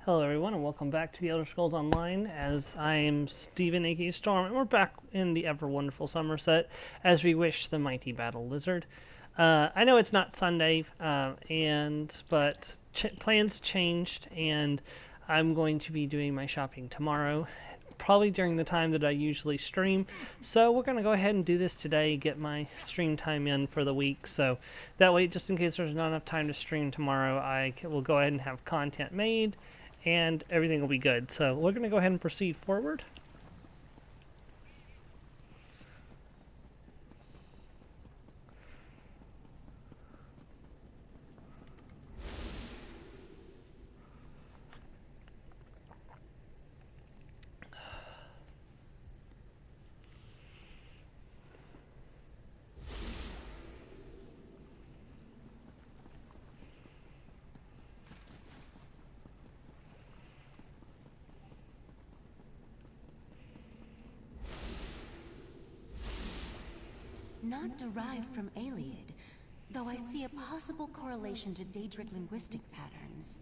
Hello everyone and welcome back to the Elder Scrolls Online as I'm Steven aka Storm and we're back in the ever wonderful Somerset as we wish the mighty battle lizard. I know it's not Sunday, but plans changed and I'm going to be doing my shopping tomorrow, probably during the time that I usually stream. So we're going to go ahead and do this today, get my stream time in for the week. So that way, just in case there's not enough time to stream tomorrow, I will go ahead and have content made and everything will be good. So we're going to go ahead and proceed forward. Not derived from Aliad, though I see a possible correlation to Daedric linguistic patterns.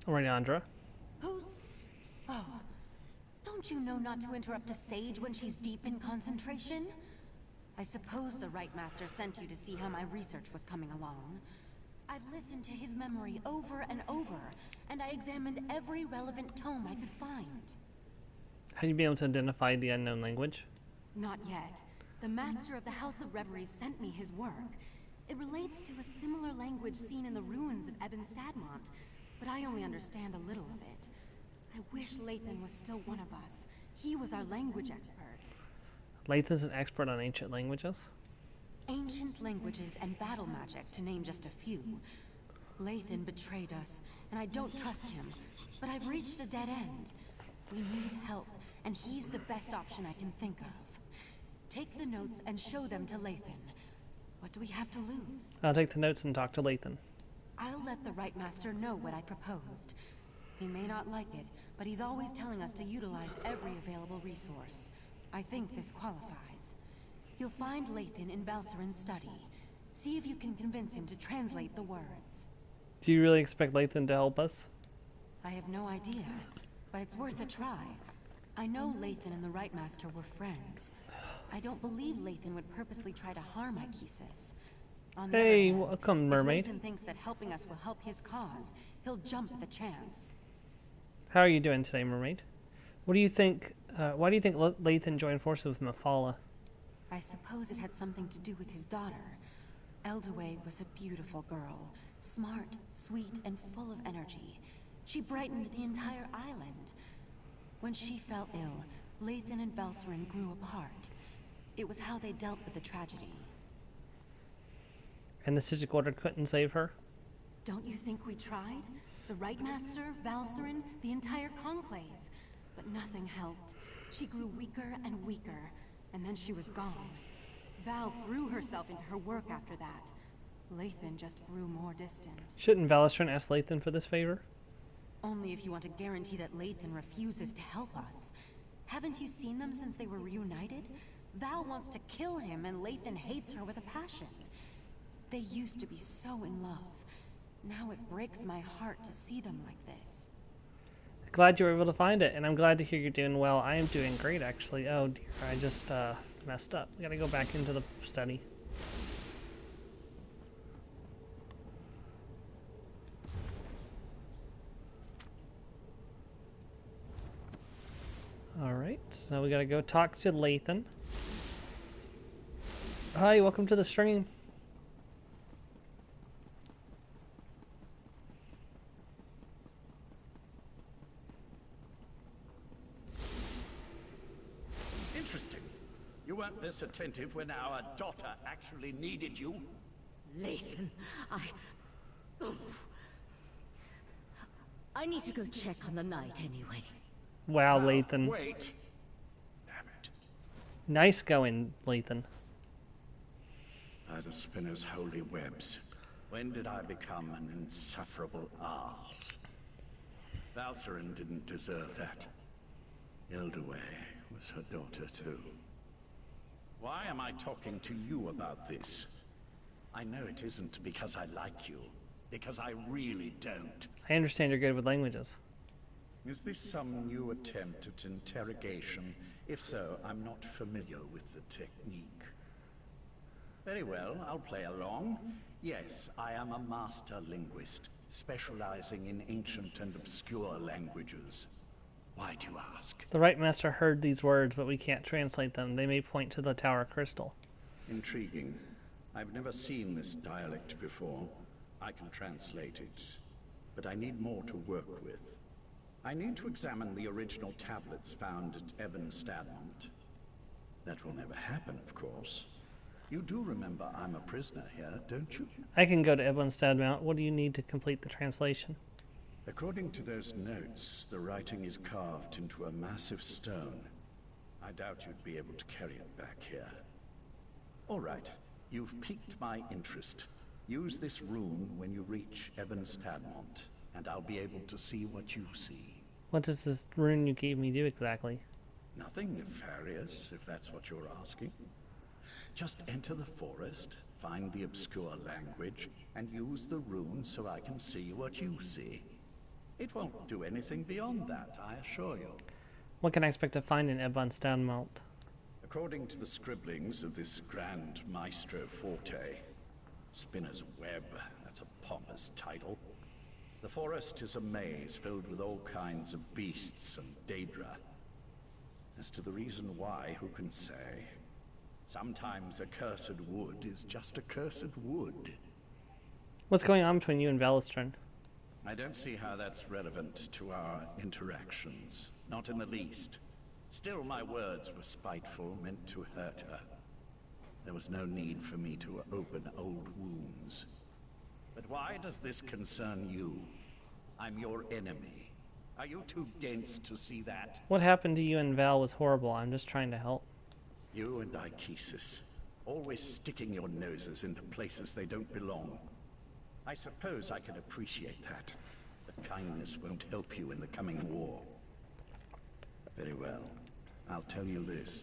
Alright, Andra. Who? Oh, don't you know not to interrupt a sage when she's deep in concentration? I suppose the Right Master sent you to see how my research was coming along. I've listened to his memory over and over, and I examined every relevant tome I could find. Have you been able to identify the unknown language? Not yet. The Master of the House of Reveries sent me his work. It relates to a similar language seen in the ruins of Ebon Stadmont, but I only understand a little of it. I wish Lathan was still one of us. He was our language expert. Lathan's an expert on ancient languages? Ancient languages and battle magic, to name just a few. Lathan betrayed us, and I don't trust him, but I've reached a dead end. We need help, and he's the best option I can think of. Take the notes and show them to Lathan. What do we have to lose? I'll take the notes and talk to Lathan. I'll let the Right Master know what I proposed. He may not like it, but he's always telling us to utilize every available resource. I think this qualifies. You'll find Lathan in Valserin's study. See if you can convince him to translate the words. Do you really expect Lathan to help us? I have no idea, but it's worth a try. I know Lathan and the Right Master were friends. I don't believe Lathan would purposely try to harm Ikesis. Hey, welcome, mermaid. If Lathan thinks that helping us will help his cause, he'll jump the chance. How are you doing today, mermaid? What do you think? Why do you think Lathan joined forces with Mephala? I suppose it had something to do with his daughter. Eldaway was a beautiful girl, smart, sweet, and full of energy. She brightened the entire island. When she fell ill, Lathan and Valserin grew apart. It was how they dealt with the tragedy. And the Psijic Order couldn't save her? Don't you think we tried? The Right Master, Valserin, the entire Conclave. But nothing helped. She grew weaker and weaker, and then she was gone. Val threw herself into her work after that. Lathan just grew more distant. Shouldn't Valestrin ask Lathan for this favor? Only if you want to guarantee that Lathan refuses to help us. Haven't you seen them since they were reunited? Val wants to kill him, and Lathan hates her with a passion. They used to be so in love. Now it breaks my heart to see them like this. Glad you were able to find it, and I'm glad to hear you're doing well. I am doing great, actually. Oh dear, I just messed up. We gotta go back into the study. Alright, so we gotta go talk to Lathan. Hi, welcome to the stream. Interesting. You weren't this attentive when our daughter actually needed you. Lathan, I need to go check on the knight anyway. Wow, Lathan. Wait. Damn it. Nice going, Lathan. By the spinner's holy webs. When did I become an insufferable arse? Valserin didn't deserve that. Eldaway was her daughter too. Why am I talking to you about this? I know it isn't because I like you. because I really don't. I understand you're good with languages. Is this some new attempt at interrogation? If so, I'm not familiar with the technique. Very well, I'll play along. Yes, I am a master linguist, specializing in ancient and obscure languages. Why do you ask? The right master heard these words, but we can't translate them. They may point to the Tower Crystal. Intriguing. I've never seen this dialect before. I can translate it, but I need more to work with. I need to examine the original tablets found at Ebon Stadmont. That will never happen, of course. You do remember I'm a prisoner here, don't you? I can go to Ebonstead Mount. What do you need to complete the translation? According to those notes, the writing is carved into a massive stone. I doubt you'd be able to carry it back here. All right, you've piqued my interest. Use this rune when you reach Ebon Stadmont, and I'll be able to see what you see. What does this rune you gave me do exactly? Nothing nefarious, if that's what you're asking. Just enter the forest, find the obscure language, and use the rune so I can see what you see. It won't do anything beyond that, I assure you. What can I expect to find in Ebonstead Mount? According to the scribblings of this Grand Maestro Forte, Spinner's Web, that's a pompous title. The forest is a maze filled with all kinds of beasts and daedra. As to the reason why, who can say? Sometimes a cursed wood is just a cursed wood. What's going on between you and Valistern? I don't see how that's relevant to our interactions. Not in the least. Still, my words were spiteful, meant to hurt her. There was no need for me to open old wounds. But why does this concern you? I'm your enemy. Are you too dense to see that? What happened to you and Val was horrible. I'm just trying to help. You and Ichesis, always sticking your noses into places they don't belong. I suppose I can appreciate that, but kindness won't help you in the coming war. Very well, I'll tell you this.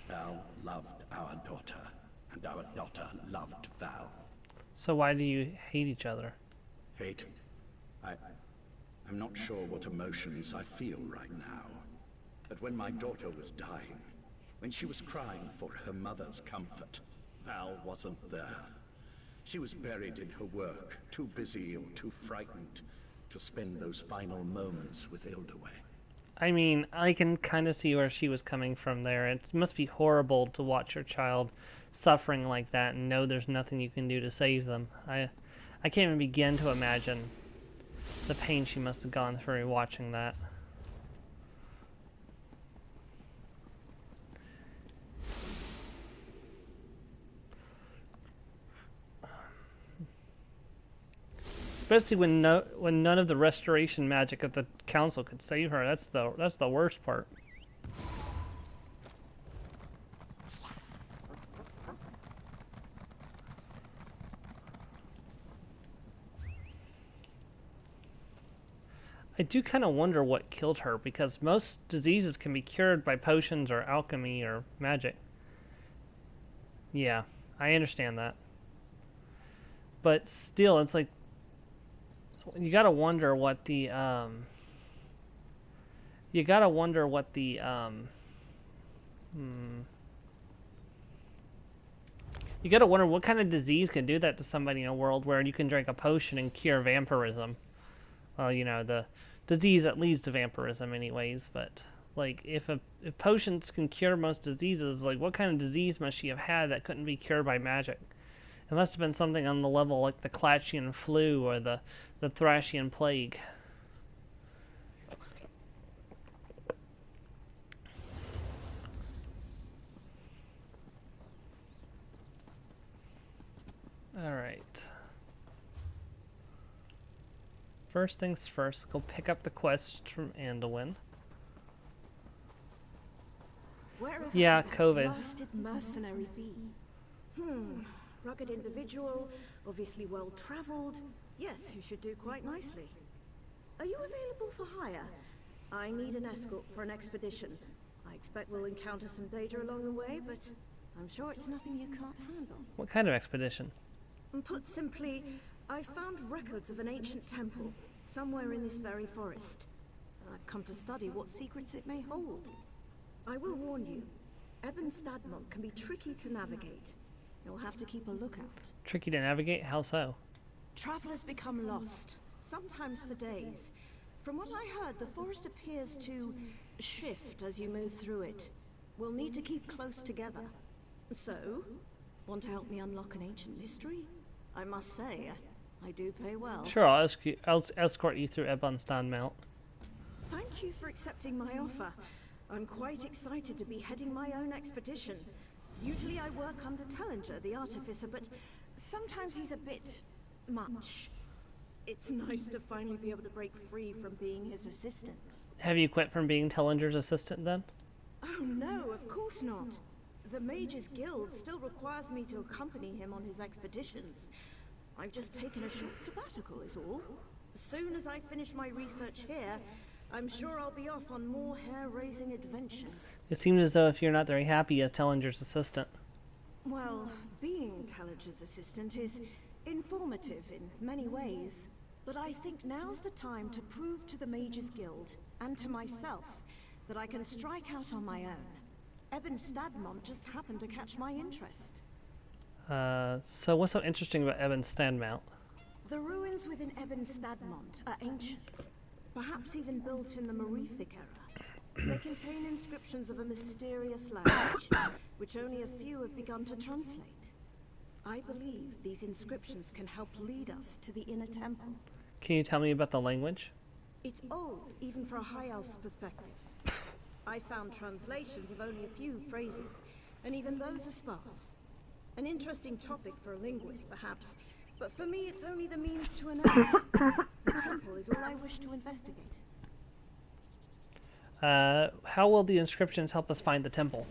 Val loved our daughter, and our daughter loved Val. So why do you hate each other? Hate? I'm not sure what emotions I feel right now. But when my daughter was dying, when she was crying for her mother's comfort, Val wasn't there. She was buried in her work, too busy or too frightened to spend those final moments with Ildaway. I mean, I can kind of see where she was coming from there. It must be horrible to watch your child suffering like that and know there's nothing you can do to save them. I can't even begin to imagine the pain she must have gone through watching that. Especially when none of the restoration magic of the council could save her. That's the worst part. I do kind of wonder what killed her, because most diseases can be cured by potions or alchemy or magic. Yeah, I understand that. But still, it's like, you gotta wonder what the, you gotta wonder what the, you gotta wonder what kind of disease can do that to somebody in a world where you can drink a potion and cure vampirism. Well, you know, the disease that leads to vampirism anyways, but, like, if potions can cure most diseases, like, what kind of disease must she have had that couldn't be cured by magic? It must have been something on the level like the Clatchian flu or the Thracian plague. Alright. First things first, go pick up the quest from Anduin. Yeah, COVID. Blasted mercenary be? Rugged individual, obviously well-traveled. Yes, you should do quite nicely. Are you available for hire? I need an escort for an expedition. I expect we'll encounter some danger along the way, but I'm sure it's nothing you can't handle. What kind of expedition? And put simply, I found records of an ancient temple, somewhere in this very forest. I've come to study what secrets it may hold. I will warn you, Ebon Stadmont can be tricky to navigate. You'll have to keep a lookout. Tricky to navigate? How so? Travelers become lost, sometimes for days. From what I heard, the forest appears to shift as you move through it. We'll need to keep close together. So, want to help me unlock an ancient mystery? I must say, I do pay well. Sure, I'll escort you through Ebon Stadmont. Thank you for accepting my offer. I'm quite excited to be heading my own expedition. Usually I work under Tellinger, the artificer, but sometimes he's a bit much. It's nice to finally be able to break free from being his assistant. Have you quit from being Tellinger's assistant then? Oh no, of course not. The Mages Guild still requires me to accompany him on his expeditions. I've just taken a short sabbatical is all. As soon as I finish my research here, I'm sure I'll be off on more hair-raising adventures. It seems as though if you're not very happy as Tellinger's assistant. Well, being Tellinger's assistant is informative in many ways. But I think now's the time to prove to the Mages Guild, and to myself, that I can strike out on my own. Ebon Stadmont just happened to catch my interest. So what's so interesting about Ebon Stadmont? The ruins within Ebon Stadmont are ancient, perhaps even built in the Merethic era. They contain inscriptions of a mysterious language, which only a few have begun to translate. I believe these inscriptions can help lead us to the inner temple. Can you tell me about the language? It's old, even for a High Elf's perspective. I found translations of only a few phrases, and even those are sparse. An interesting topic for a linguist, perhaps, but for me it's only the means to an end. The temple is all I wish to investigate. How will the inscriptions help us find the temple?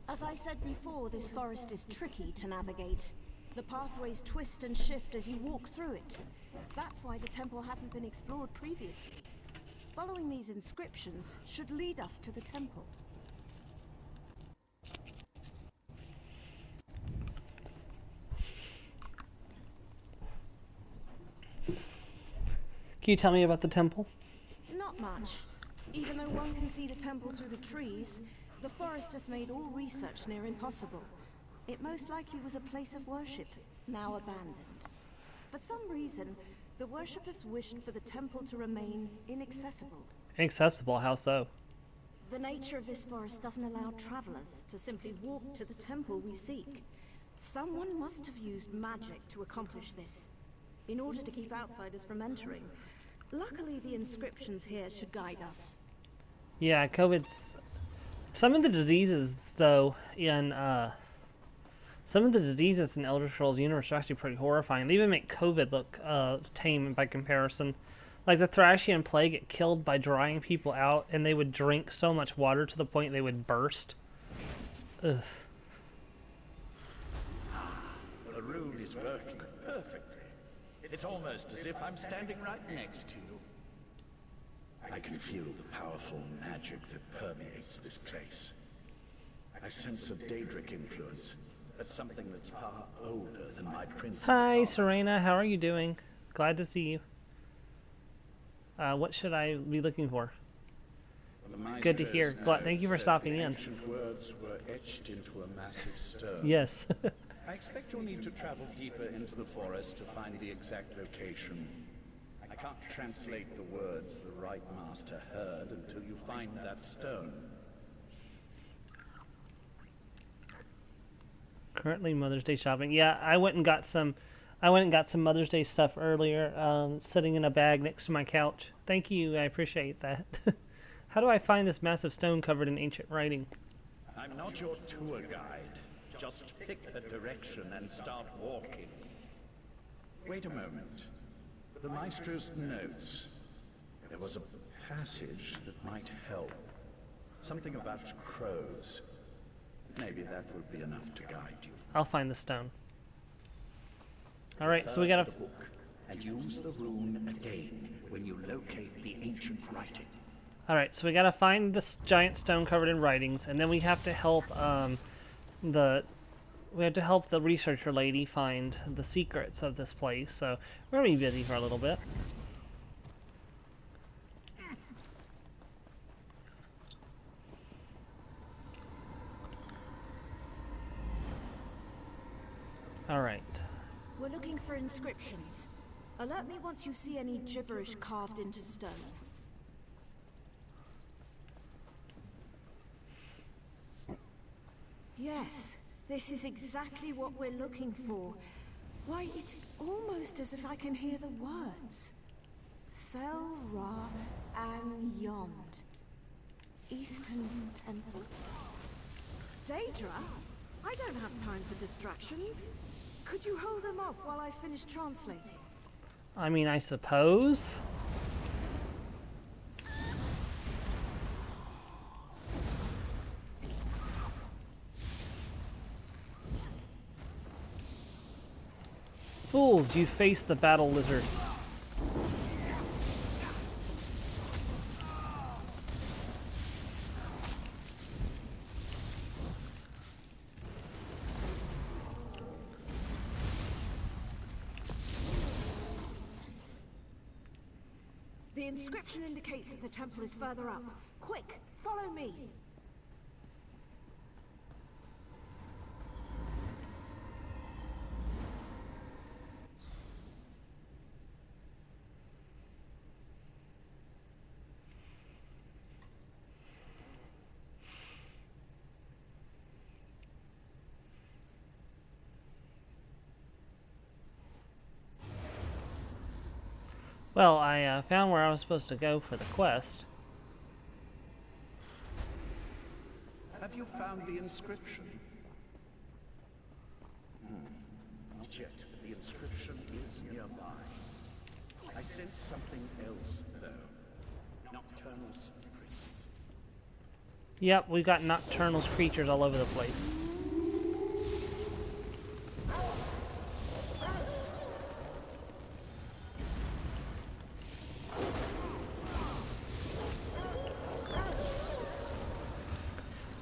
As I said before, this forest is tricky to navigate. The pathways twist and shift as you walk through it. That's why the temple hasn't been explored previously. Following these inscriptions should lead us to the temple. Can you tell me about the temple? Not much. Even though one can see the temple through the trees, the forest has made all research near impossible. It most likely was a place of worship, now abandoned. For some reason, the worshippers wished for the temple to remain inaccessible. Inaccessible? How so? The nature of this forest doesn't allow travelers to simply walk to the temple we seek. Someone must have used magic to accomplish this, in order to keep outsiders from entering. Luckily, the inscriptions here should guide us. Yeah, COVID's... Some of the diseases, though, in, some of the diseases in Elder Scrolls Universe are actually pretty horrifying. They even make COVID look, tame by comparison. Like, the Thrashian Plague, it killed by drying people out, and they would drink so much water to the point they would burst. Ugh. The rune is working perfectly. It's almost as if I'm standing right next to you. I can feel the powerful magic that permeates this place. I sense a Daedric influence, but something that's far older than my prince. Hi, Serena. How are you doing? Glad to see you. What should I be looking for? Good to hear. Thank you for stopping in. Ancient words were etched into a massive stone. Yes. I expect you'll need to travel deeper into the forest to find the exact location. I can't translate the words the right master heard until you find that stone. Currently Mother's Day shopping. Yeah, I went and got some Mother's Day stuff earlier, sitting in a bag next to my couch. Thank you, I appreciate that. How do I find this massive stone covered in ancient writing? I'm not your tour guide. Just pick a direction and start walking. Wait a moment. The Maestro's notes. There was a passage that might help. Something about crows. Maybe that would be enough to guide you. I'll find the stone. Alright, so we gotta... the book and use the rune again when you locate the ancient writing. Alright, so we gotta find this giant stone covered in writings, and then we have to help, the we have to help the researcher lady find the secrets of this place, so we're gonna be busy for a little bit. Alright. We're looking for inscriptions. Alert me once you see any gibberish carved into stone. Yes, this is exactly what we're looking for. Why, it's almost as if I can hear the words. Sel Ra An Yond. Eastern Temple. Daedra? I don't have time for distractions. Could you hold them off while I finish translating? I mean, I suppose. Fools, you face the battle lizard. The inscription indicates that the temple is further up. Quick, follow me. Well, I found where I was supposed to go for the quest. Have you found the inscription? Not yet, but the inscription is nearby. I sense something else, though. Nocturnal secrets. Yep, we got nocturnal creatures all over the place.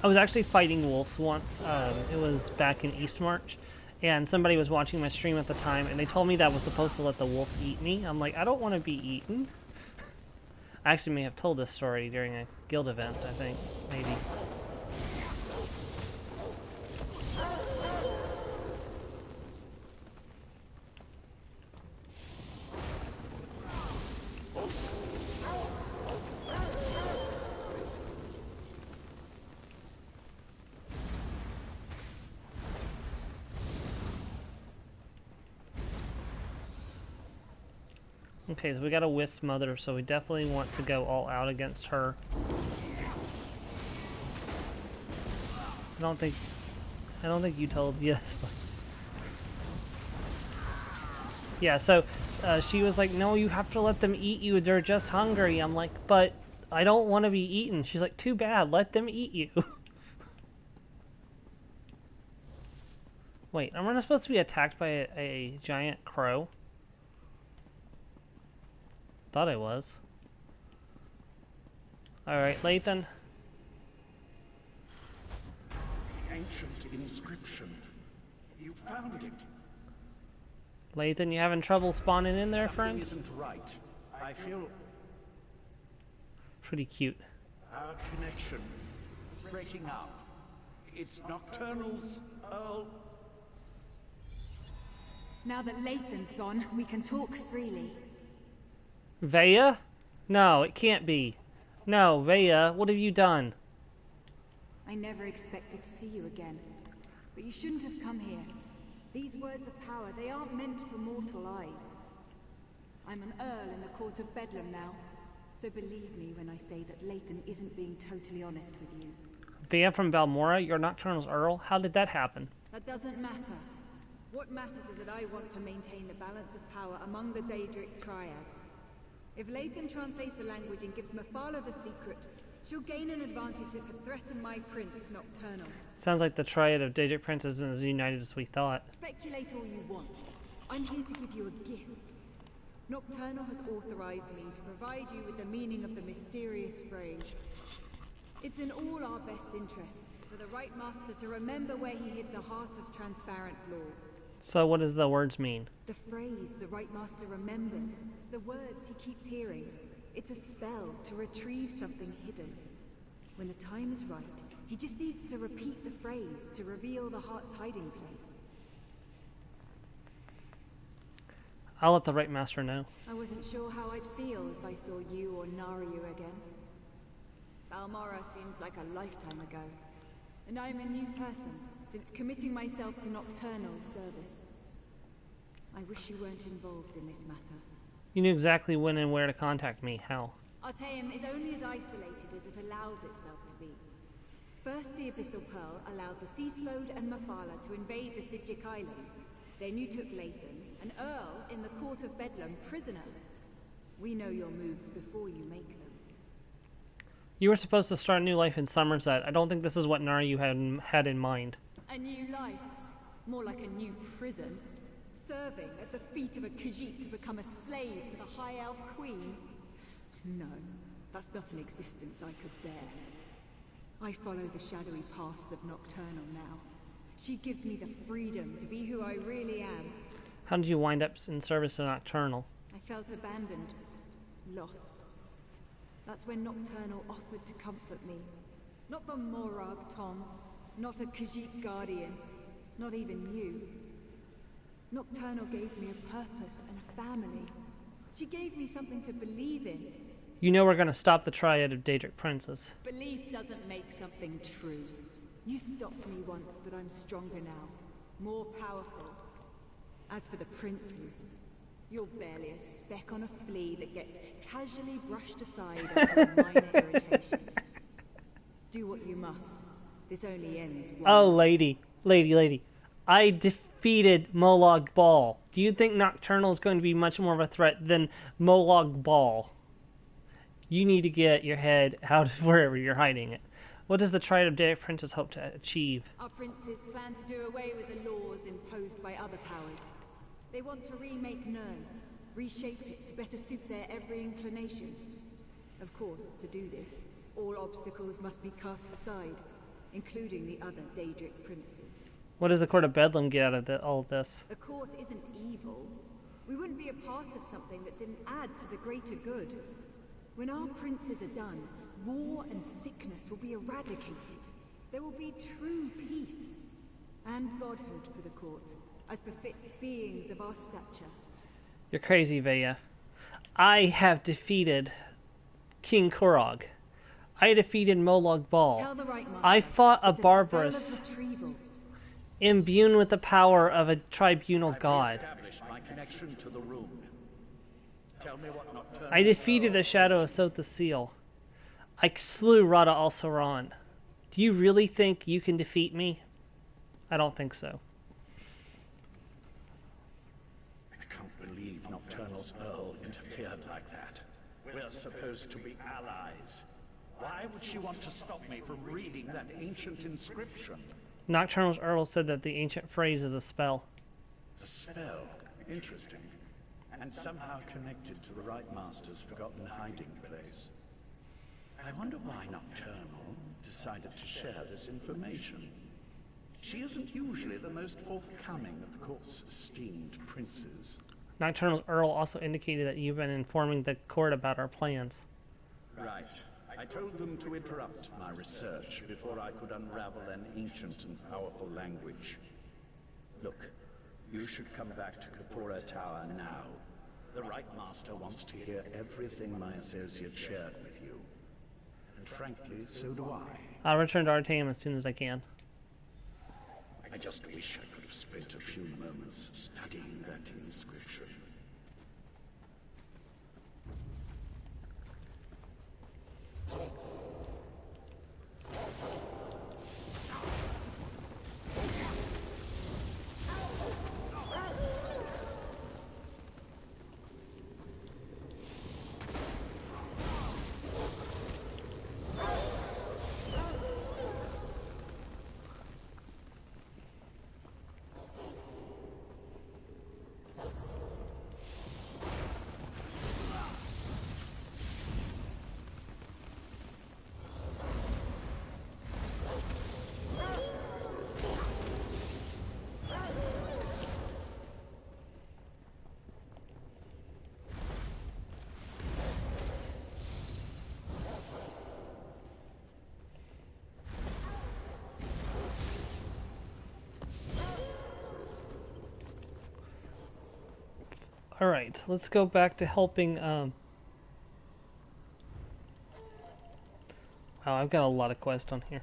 I was actually fighting wolves once. It was back in Eastmarch, and somebody was watching my stream at the time, and they told me that I was supposed to let the wolf eat me. I'm like, I don't want to be eaten. I actually may have told this story during a guild event, I think, maybe. Okay, so we got a wisp mother, so we definitely want to go all out against her. I don't think you told, yes. Yeah, so she was like, no, you have to let them eat you, they're just hungry. I'm like, but I don't want to be eaten. She's like, too bad, let them eat you. Wait, am I not supposed to be attacked by a giant crow? Thought I was. Alright, Lathan. Ancient inscription. You found it. Lathan, you having trouble spawning in there, Something friend? isn't right. I feel Pretty cute. our connection breaking up. It's Nocturnal's Earl. Now that Lathan's gone, we can talk freely. Vaya? No, it can't be. No, Vaya, what have you done? I never expected to see you again. But you shouldn't have come here. These words of power, they aren't meant for mortal eyes. I'm an Earl in the court of Bedlam now. So believe me when I say that Lathan isn't being totally honest with you. Vaya from Balmora, you're Nocturnal's Earl? How did that happen? That doesn't matter. What matters is that I want to maintain the balance of power among the Daedric Triad. If Lathan translates the language and gives Mephala the secret, she'll gain an advantage that could threaten my prince, Nocturnal. Sounds like the triad of Daedric princes isn't as united as we thought. Speculate all you want. I'm here to give you a gift. Nocturnal has authorized me to provide you with the meaning of the mysterious phrase. It's in all our best interests. for the Right Master to remember where he hid the heart of transparent law. So what does the words mean? The phrase the Right Master remembers, the words he keeps hearing. It's a spell to retrieve something hidden. When the time is right, he just needs to repeat the phrase to reveal the heart's hiding place. I'll let the Right Master know. I wasn't sure how I'd feel if I saw you or Naryu again. Balmora seems like a lifetime ago. And I'm a new person, since committing myself to Nocturnal's service. I wish you weren't involved in this matter. You knew exactly when and where to contact me. How? Artaeum is only as isolated as it allows itself to be. First, the Abyssal Pearl allowed the Sea Slode and Mephala to invade the Sidjic Island. Then you took Lathan, an Earl in the Court of Bedlam, prisoner. We know your moves before you make them. You were supposed to start a new life in Somerset. I don't think this is what Naryu had in mind. A new life. More like a new prison. Serving at the feet of a Khajiit to become a slave to the High Elf Queen. No, that's not an existence I could bear. I follow the shadowy paths of Nocturnal now. She gives me the freedom to be who I really am. How did you wind up in service to Nocturnal? I felt abandoned. Lost. That's when Nocturnal offered to comfort me. Not the Morag Tom. Not a Khajiit guardian. Not even you. Nocturnal gave me a purpose and a family. She gave me something to believe in. You know we're going to stop the triad of Daedric princes. Belief doesn't make something true. You stopped me once, but I'm stronger now. More powerful. As for the princes, you're barely a speck on a flea that gets casually brushed aside after a minor irritation. Do what you must. This only ends once. Oh, lady. I defeated Molag Bal. Do you think Nocturnal is going to be much more of a threat than Molag Bal? You need to get your head out of wherever you're hiding it. What does the Triad of Daedric Princes hope to achieve? Our princes plan to do away with the laws imposed by other powers. They want to remake Nirn, reshape it to better suit their every inclination. Of course, to do this, all obstacles must be cast aside, including the other Daedric princes. What does the Court of Bedlam get out of all of this? The court isn't evil. We wouldn't be a part of something that didn't add to the greater good. When our princes are done, war and sickness will be eradicated. There will be true peace and godhood for the court, as befits beings of our stature. You're crazy, Veya. I have defeated King Korog. I defeated Molag Bal. Tell the right master, I fought a it's barbarous, spell of retrieval. imbued with the power of a tribunal god. Established my connection to the rune. Tell me what Nocturnal I defeated the Shadow of Sotha Seal. I slew Rada al Soran. Do you really think you can defeat me? I don't think so. I can't believe Nocturnal's Earl interfered like that. We're supposed to be allies. Why would she want to stop me from reading that ancient inscription? Nocturnal's Earl said that the ancient phrase is a spell. A spell. Interesting. And somehow connected to the Right Master's forgotten hiding place. I wonder why Nocturnal decided to share this information. She isn't usually the most forthcoming of the court's esteemed princes. Nocturnal's Earl also indicated that you've been informing the court about our plans. Right. I told them to interrupt my research before I could unravel an ancient and powerful language. Look, you should come back to Kapora Tower now. The Right Master wants to hear everything my associate shared with you. And frankly, so do I. I'll return to Artaeum as soon as I can. I just wish I could have spent a few moments studying that inscription. Alright, let's go back to helping, oh, I've got a lot of quests on here.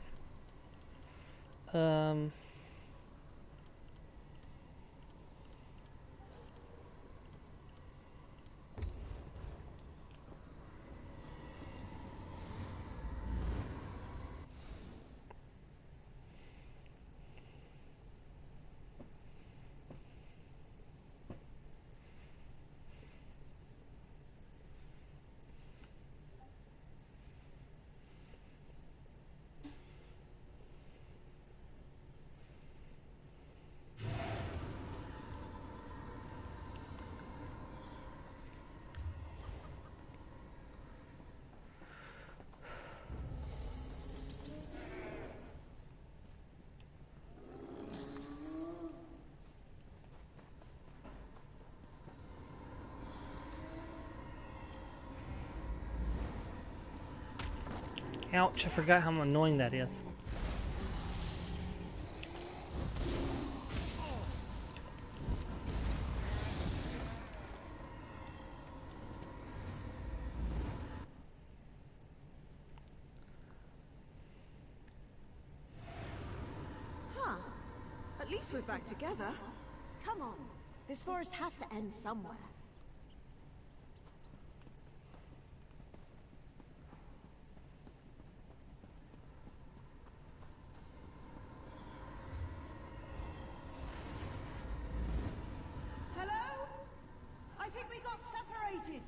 Ouch, I forgot how annoying that is. Huh. At least we're back together. Come on. This forest has to end somewhere. Hello? I think we got separated.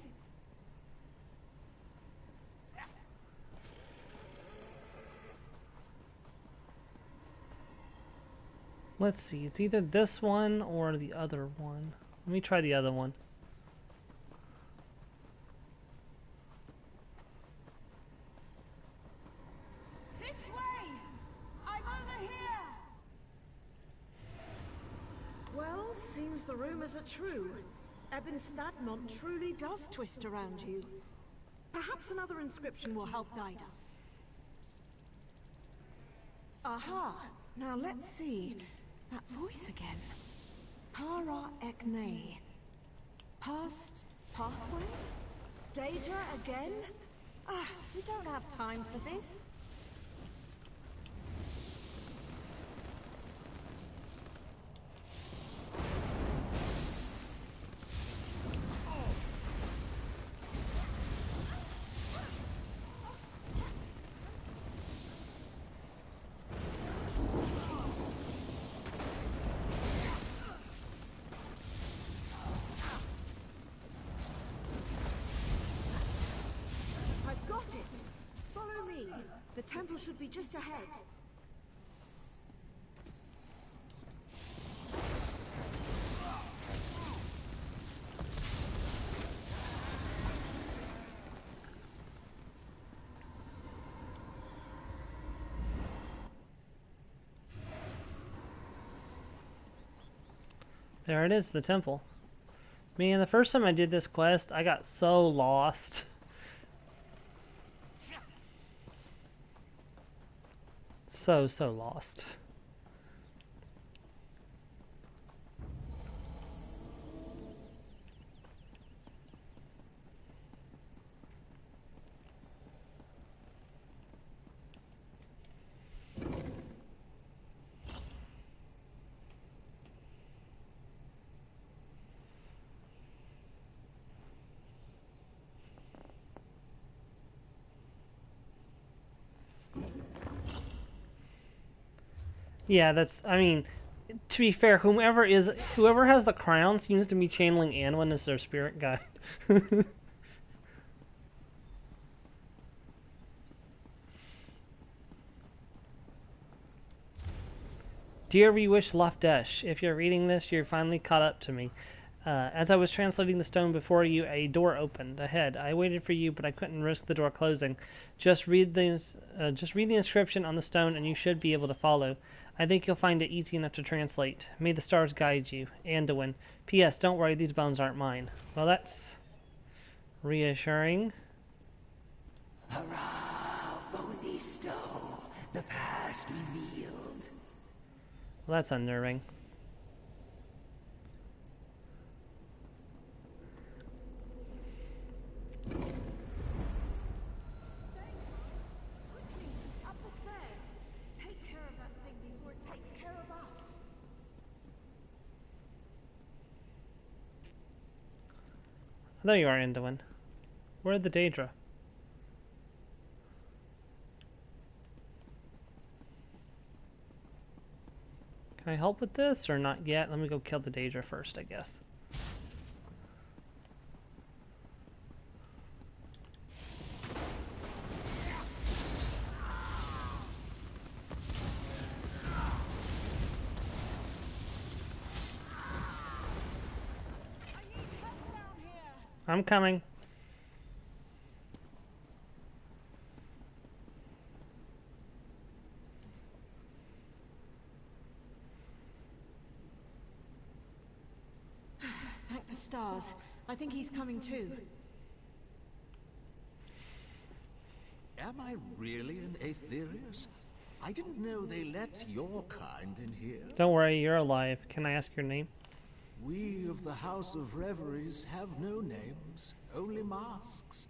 Let's see, it's either this one or the other one. Let me try the other one. This way! I'm over here! Well, seems the rumors are true. Ebon Stadmont truly does twist around you. Perhaps another inscription will help guide us. Aha! Now let's see. That voice again. Para Ekne. Past pathway? Daedra again? Ah, we don't have time for this. I've got it. Follow me. The temple should be just ahead. There it is, the temple. Man, the first time I did this quest, I got so lost. So lost. Yeah, that's, I mean, to be fair, whoever has the crown seems to be channeling Anwin as their spirit guide. Dear Reewish Lofdesh, if you're reading this, you're finally caught up to me. As I was translating the stone before you, a door opened ahead. I waited for you, but I couldn't risk the door closing. Just read the inscription on the stone, and you should be able to follow. I think you'll find it easy enough to translate. May the stars guide you. Anduin. P.S. Don't worry, these bones aren't mine. Well, that's reassuring. Hurrah, Vonisto, the past revealed. Well, that's unnerving. There you are, Anduin. Where's the Daedra? Can I help with this or not yet? Let me go kill the Daedra first, I guess. I'm coming. Thank the stars. I think he's coming too. Am I really an Aetherius? I didn't know they let your kind in here. Don't worry, you're alive. Can I ask your name? We of the House of Reveries have no names, only masks.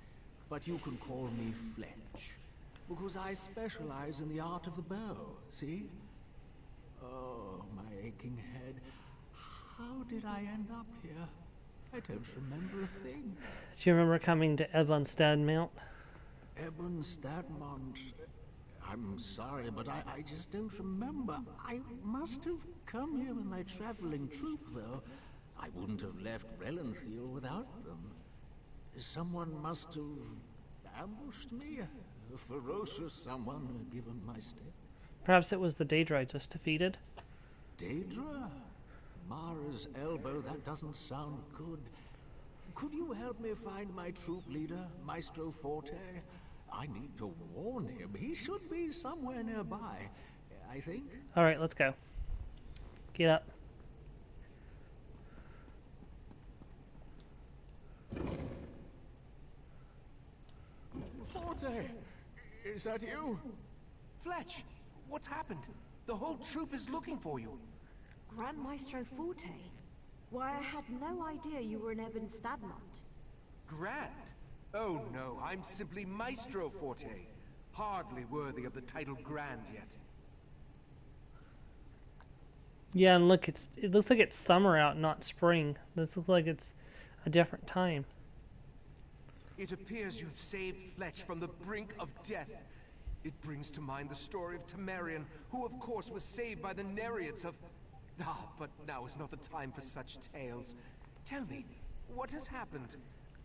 But you can call me Fletch, because I specialize in the art of the bow, see? Oh, my aching head. How did I end up here? I don't remember a thing. Do you remember coming to Ebonstead Mount? Ebon Stadmont. I'm sorry, but I just don't remember. I must have come here with my traveling troupe, though. I wouldn't have left Relanthiel without them. Someone must have ambushed me. A ferocious someone, given my state. Perhaps it was the Daedra I just defeated. Daedra? Mara's elbow, that doesn't sound good. Could you help me find my troop leader, Maestro Forte? I need to warn him. He should be somewhere nearby, I think. Alright, let's go. Get up. Forte! Is that you? Fletch! What's happened? The whole troop is looking for you. Grand Maestro Forte? Why, I had no idea you were in Ebon Stadmont. Grand? Oh no, I'm simply Maestro Forte. Hardly worthy of the title Grand yet. Yeah, and look, it looks like it's summer out, not spring. This looks like it's a different time. It appears you've saved Fletch from the brink of death. It brings to mind the story of Temerian, who of course was saved by the Nereids of... Ah, but now is not the time for such tales. Tell me, what has happened?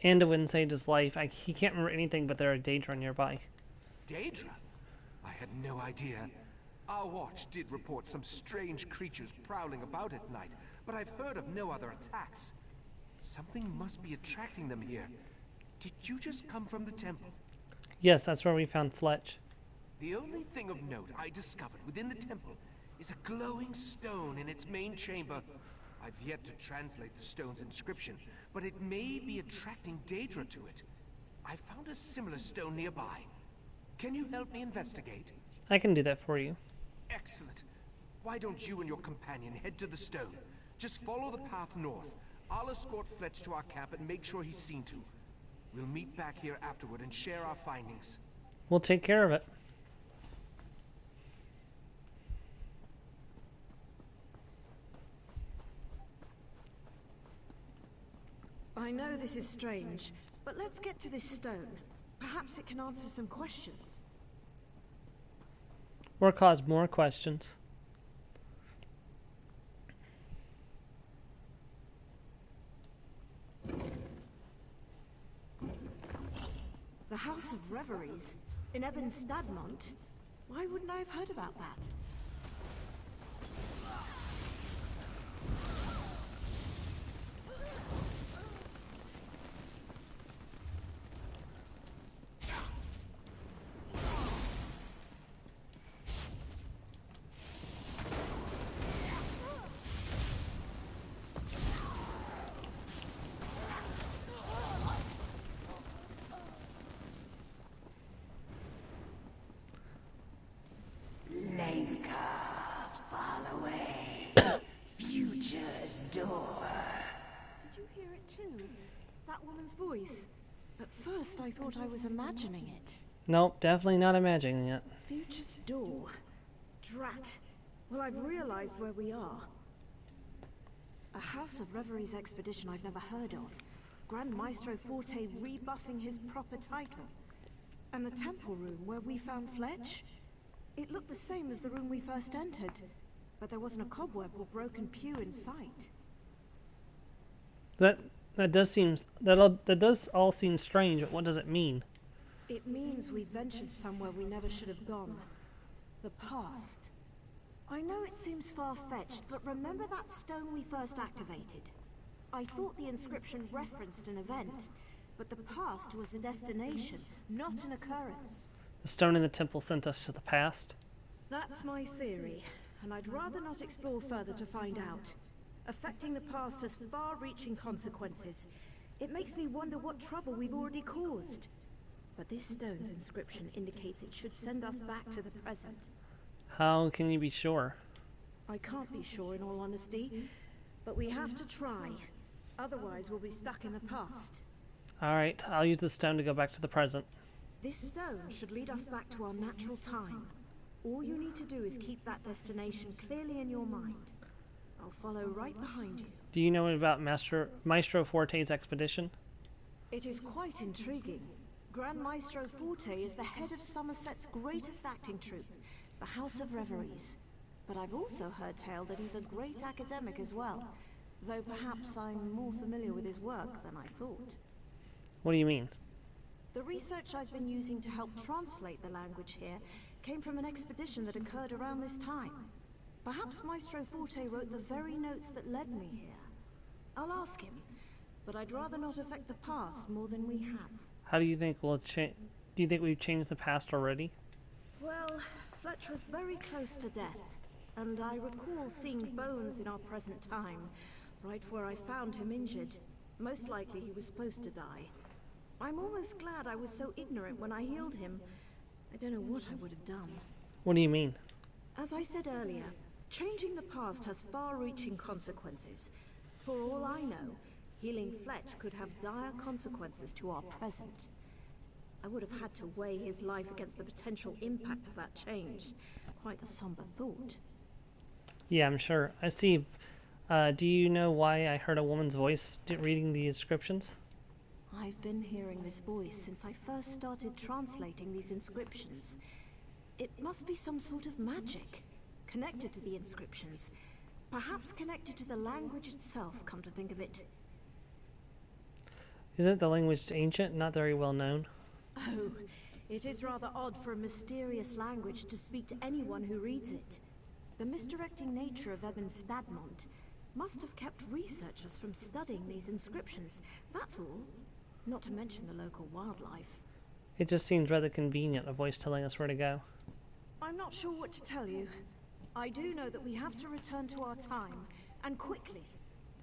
Anduin saved his life. He can't remember anything, but there are Daedra nearby. Daedra? I had no idea. Our watch did report some strange creatures prowling about at night, but I've heard of no other attacks. Something must be attracting them here. Did you just come from the temple? Yes, that's where we found Fletch. The only thing of note I discovered within the temple is a glowing stone in its main chamber. I've yet to translate the stone's inscription, but it may be attracting Daedra to it. I found a similar stone nearby. Can you help me investigate? I can do that for you. Excellent. Why don't you and your companion head to the stone? Just follow the path north. I'll escort Fletch to our camp and make sure he's seen to. We'll meet back here afterward and share our findings. We'll take care of it. I know this is strange, but let's get to this stone. Perhaps it can answer some questions. Or cause more questions. The House of Reveries? In Ebon Stadmont? Why wouldn't I have heard about that? That woman's voice. At first I thought I was imagining it. Nope, definitely not imagining it. Future's door. Drat. Well, I've realized where we are. A House of Reveries expedition I've never heard of. Grand Maestro Forte rebuffing his proper title. And the temple room where we found Fletch? It looked the same as the room we first entered, but there wasn't a cobweb or broken pew in sight. That does all seem strange, but what does it mean? It means we ventured somewhere we never should have gone. The past. I know it seems far-fetched, but remember that stone we first activated? I thought the inscription referenced an event, but the past was a destination, not an occurrence. The stone in the temple sent us to the past? That's my theory, and I'd rather not explore further to find out. Affecting the past has far-reaching consequences. It makes me wonder what trouble we've already caused. But this stone's inscription indicates it should send us back to the present. How can you be sure? I can't be sure in all honesty, but we have to try. Otherwise we'll be stuck in the past. Alright, I'll use the stone to go back to the present. This stone should lead us back to our natural time. All you need to do is keep that destination clearly in your mind. I'll follow right behind you. Do you know about Maestro Forte's expedition? It is quite intriguing. Grand Maestro Forte is the head of Somerset's greatest acting troupe, the House of Reveries. But I've also heard tale that he's a great academic as well, though perhaps I'm more familiar with his work than I thought. What do you mean? The research I've been using to help translate the language here came from an expedition that occurred around this time. Perhaps Maestro Forte wrote the very notes that led me here. I'll ask him, but I'd rather not affect the past more than we have. How do you think we'll do you think we've changed the past already? Well, Fletch was very close to death, and I recall seeing bones in our present time, right where I found him injured. Most likely he was supposed to die. I'm almost glad I was so ignorant when I healed him. I don't know what I would have done. What do you mean? As I said earlier, changing the past has far-reaching consequences. For all I know, healing Fletch could have dire consequences to our present. I would have had to weigh his life against the potential impact of that change. Quite a somber thought. Yeah, I'm sure. I see. Do you know why I heard a woman's voice reading the inscriptions? I've been hearing this voice since I first started translating these inscriptions. It must be some sort of magic, connected to the inscriptions. Perhaps connected to the language itself, come to think of it. Isn't the language ancient, not very well known? Oh, it is rather odd for a mysterious language to speak to anyone who reads it. The misdirecting nature of Ebon Stadmont must have kept researchers from studying these inscriptions, that's all. Not to mention the local wildlife. It just seems rather convenient, a voice telling us where to go. I'm not sure what to tell you. I do know that we have to return to our time, and quickly.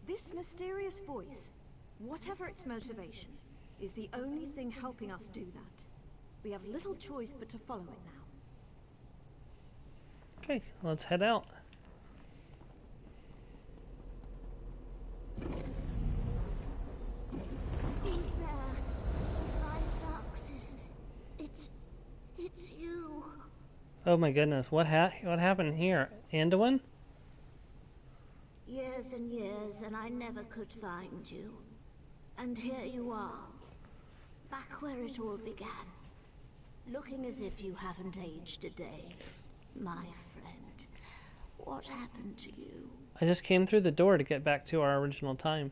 This mysterious voice, whatever its motivation, is the only thing helping us do that. We have little choice but to follow it now. Okay, let's head out. Who's there? My socks is... It's you. Oh my goodness, what happened here? Anduin? Years and years, and I never could find you. And here you are. Back where it all began. Looking as if you haven't aged a day. My friend, what happened to you? I just came through the door to get back to our original time.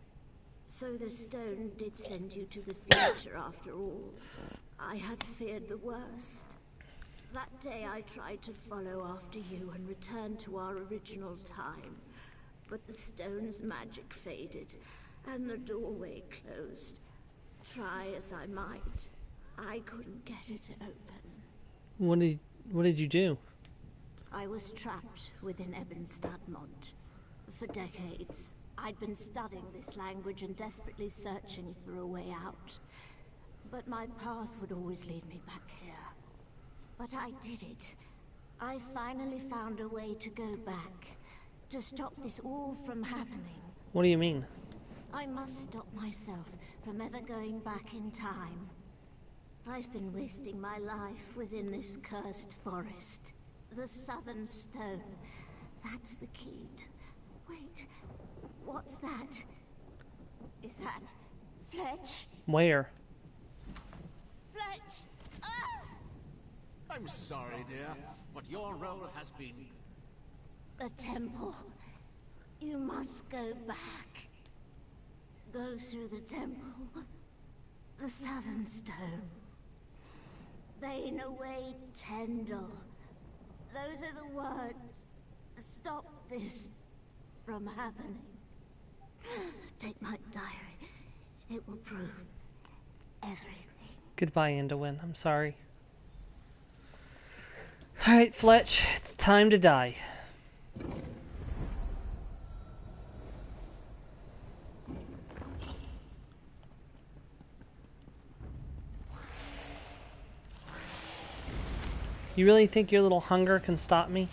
So the stone did send you to the future after all. I had feared the worst. That day I tried to follow after you and return to our original time. But the stone's magic faded, and the doorway closed. Try as I might, I couldn't get it to open. What did you do? I was trapped within Ebon Stadmont. For decades, I'd been studying this language and desperately searching for a way out. But my path would always lead me back here. But I did it. I finally found a way to go back, to stop this all from happening. What do you mean? I must stop myself from ever going back in time. I've been wasting my life within this cursed forest. The Southern Stone. That's the key to... Wait, what's that? Is that Fletch? Where? Fletch! Ah! I'm sorry, dear, but your role has been... The temple. You must go back. Go through the temple. The southern stone. Bane away Tendel. Those are the words. Stop this from happening. Take my diary. It will prove everything. Goodbye, Anduin. I'm sorry. Alright, Fletch. It's time to die. You really think your little hunger can stop me?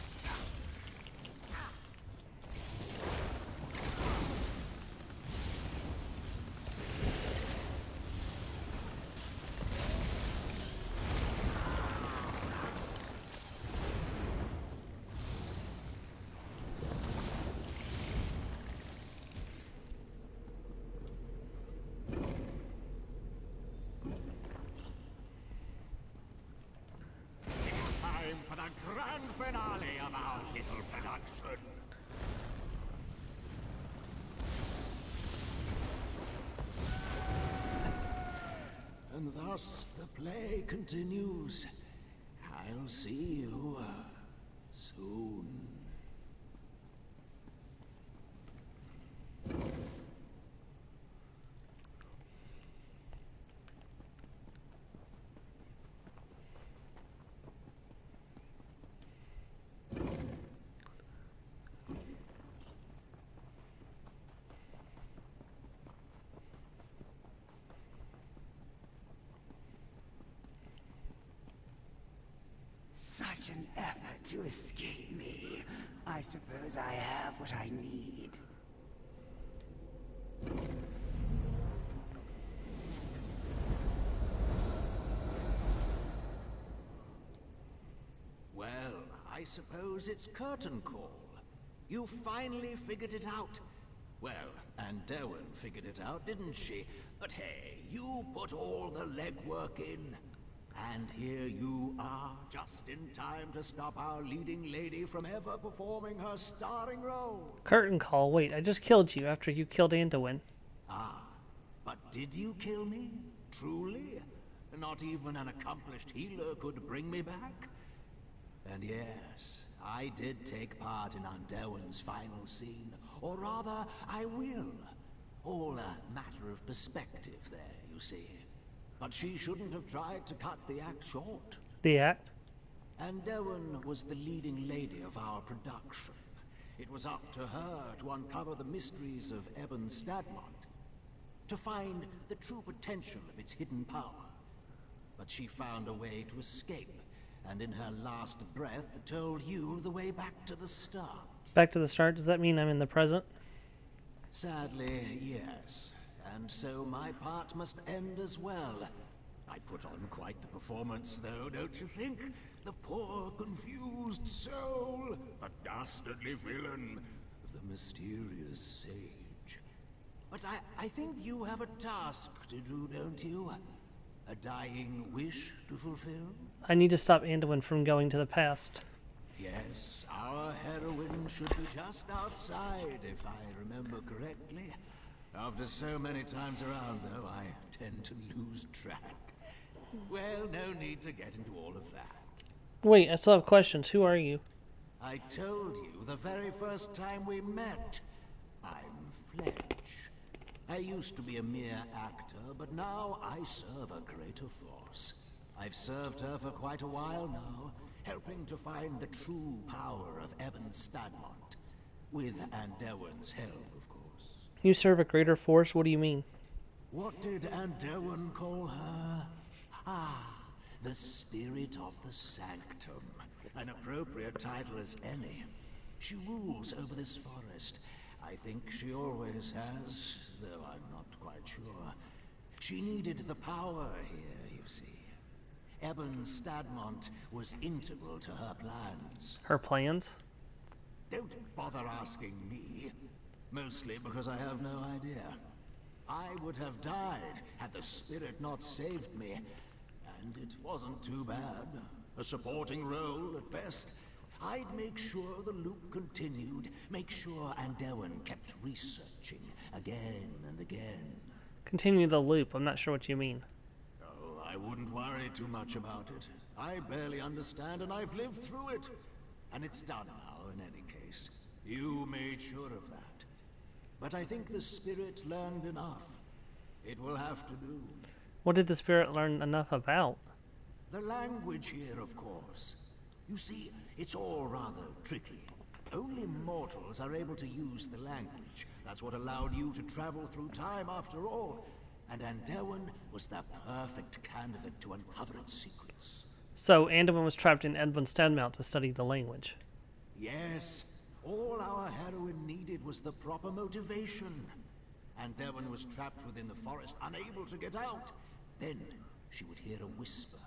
Time for the grand finale of our little production. And thus the play continues. I'll see you soon. Such an effort to escape me. I suppose I have what I need. Well, I suppose it's curtain call. You finally figured it out. Well, and Derwin figured it out, didn't she? But hey, you put all the legwork in. And here you are, just in time to stop our leading lady from ever performing her starring role. Curtain call. Wait, I just killed you after you killed Anduin. Ah, but did you kill me? Truly? Not even an accomplished healer could bring me back? And yes, I did take part in Derwin's final scene. Or rather, I will. All a matter of perspective there, you see. But she shouldn't have tried to cut the act short. The act? And Derwin was the leading lady of our production. It was up to her to uncover the mysteries of Ebon Stadmont, to find the true potential of its hidden power. But she found a way to escape, and in her last breath told you the way back to the start. Back to the start? Does that mean I'm in the present? Sadly, yes. And so my part must end as well. I put on quite the performance, though, don't you think? The poor, confused soul, the dastardly villain, the mysterious sage. But I think you have a task to do, don't you? A dying wish to fulfill? I need to stop Anduin from going to the past. Yes, our heroine should be just outside, if I remember correctly. After so many times around, though, I tend to lose track. Well, no need to get into all of that. Wait, I still have questions. Who are you? I told you the very first time we met. I'm Fletch. I used to be a mere actor, but now I serve a greater force. I've served her for quite a while now, helping to find the true power of Ebon Stadmont. With Derwin's help, of course. You serve a greater force? What do you mean? What did Derwin call her? Ah, the Spirit of the Sanctum. An appropriate title as any. She rules over this forest. I think she always has, though I'm not quite sure. She needed the power here, you see. Ebon Stadmont was integral to her plans. Her plans? Don't bother asking me. Mostly because I have no idea. I would have died had the spirit not saved me. And it wasn't too bad. A supporting role at best. I'd make sure the loop continued, make sure Andelwin kept researching again and again. Continue the loop. I'm not sure what you mean. Oh, I wouldn't worry too much about it. I barely understand, and I've lived through it. And it's done now, in any case. You made sure of that. But I think the spirit learned enough. It will have to do. What did the spirit learn enough about? The language here, of course. You see, it's all rather tricky. Only mortals are able to use the language. That's what allowed you to travel through time after all. And Andelwin was the perfect candidate to uncover its secrets. So Andelwin was trapped in Edwin Stadmount to study the language. Yes. All our heroine needed was the proper motivation. Andelwin was trapped within the forest, unable to get out. Then she would hear a whisper.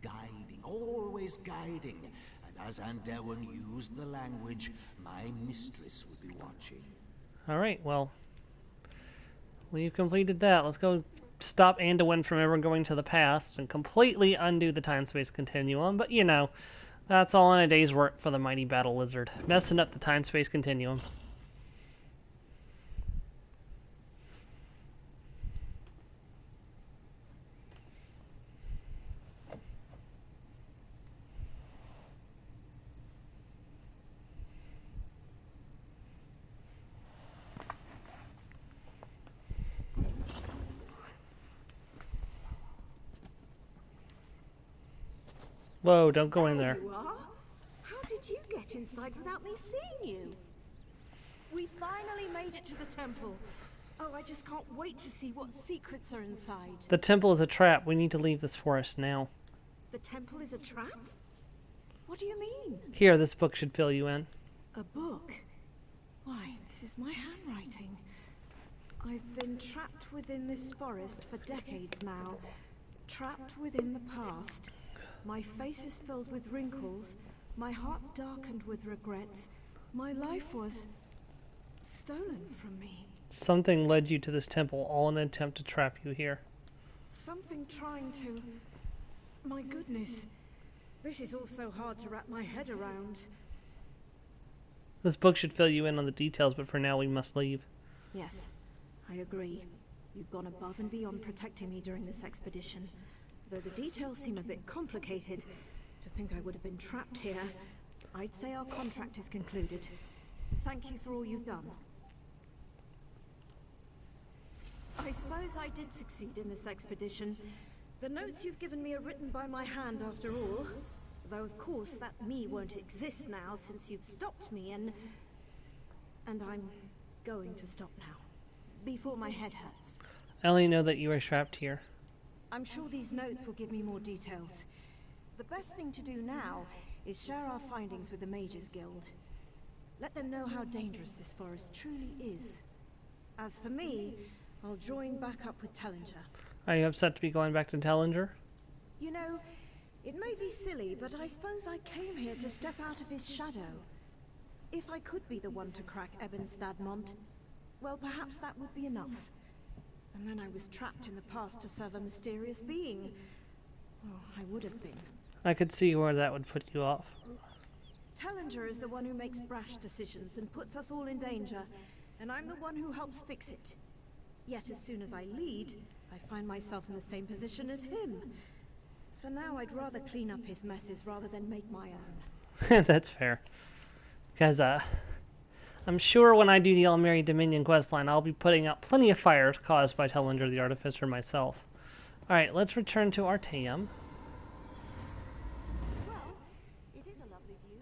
Guiding, always guiding. And as Andelwin used the language, my mistress would be watching. Alright, well, we've completed that. Let's go stop Andelwin from ever going to the past and completely undo the time-space continuum. But, you know, that's all in a day's work for the mighty battle lizard. Messing up the time-space continuum. Whoa, don't go in there. You are? How did you get inside without me seeing you? We finally made it to the temple. Oh, I just can't wait to see what secrets are inside. The temple is a trap. We need to leave this forest now. The temple is a trap? What do you mean? Here, this book should fill you in. A book? Why, this is my handwriting. I've been trapped within this forest for decades now. Trapped within the past. My face is filled with wrinkles. My heart darkened with regrets. My life was stolen from me. Something led you to this temple, all in an attempt to trap you here. Something trying to... My goodness. This is all so hard to wrap my head around. This book should fill you in on the details, but for now we must leave. Yes, I agree. You've gone above and beyond protecting me during this expedition. Though the details seem a bit complicated, to think I would have been trapped here, I'd say our contract is concluded. Thank you for all you've done. I suppose I did succeed in this expedition. The notes you've given me are written by my hand after all. Though of course that me won't exist now since you've stopped me and I'm going to stop now. Before my head hurts. I only know that you are trapped here. I'm sure these notes will give me more details. The best thing to do now is share our findings with the Mages Guild. Let them know how dangerous this forest truly is. As for me, I'll join back up with Tellinger. Are you upset to be going back to Tellinger? You know, it may be silly, but I suppose I came here to step out of his shadow. If I could be the one to crack Ebon Stadmont, well, perhaps that would be enough. And then I was trapped in the past to serve a mysterious being. Oh, I would have been. I could see where that would put you off. Tellinger is the one who makes brash decisions and puts us all in danger, and I'm the one who helps fix it. Yet as soon as I lead, I find myself in the same position as him. For now, I'd rather clean up his messes rather than make my own. That's fair. Because, I'm sure when I do the Almeri Dominion questline, I'll be putting out plenty of fires caused by Tellinger the Artificer myself. Alright, let's return to Artaeum. Well, it is a lovely view.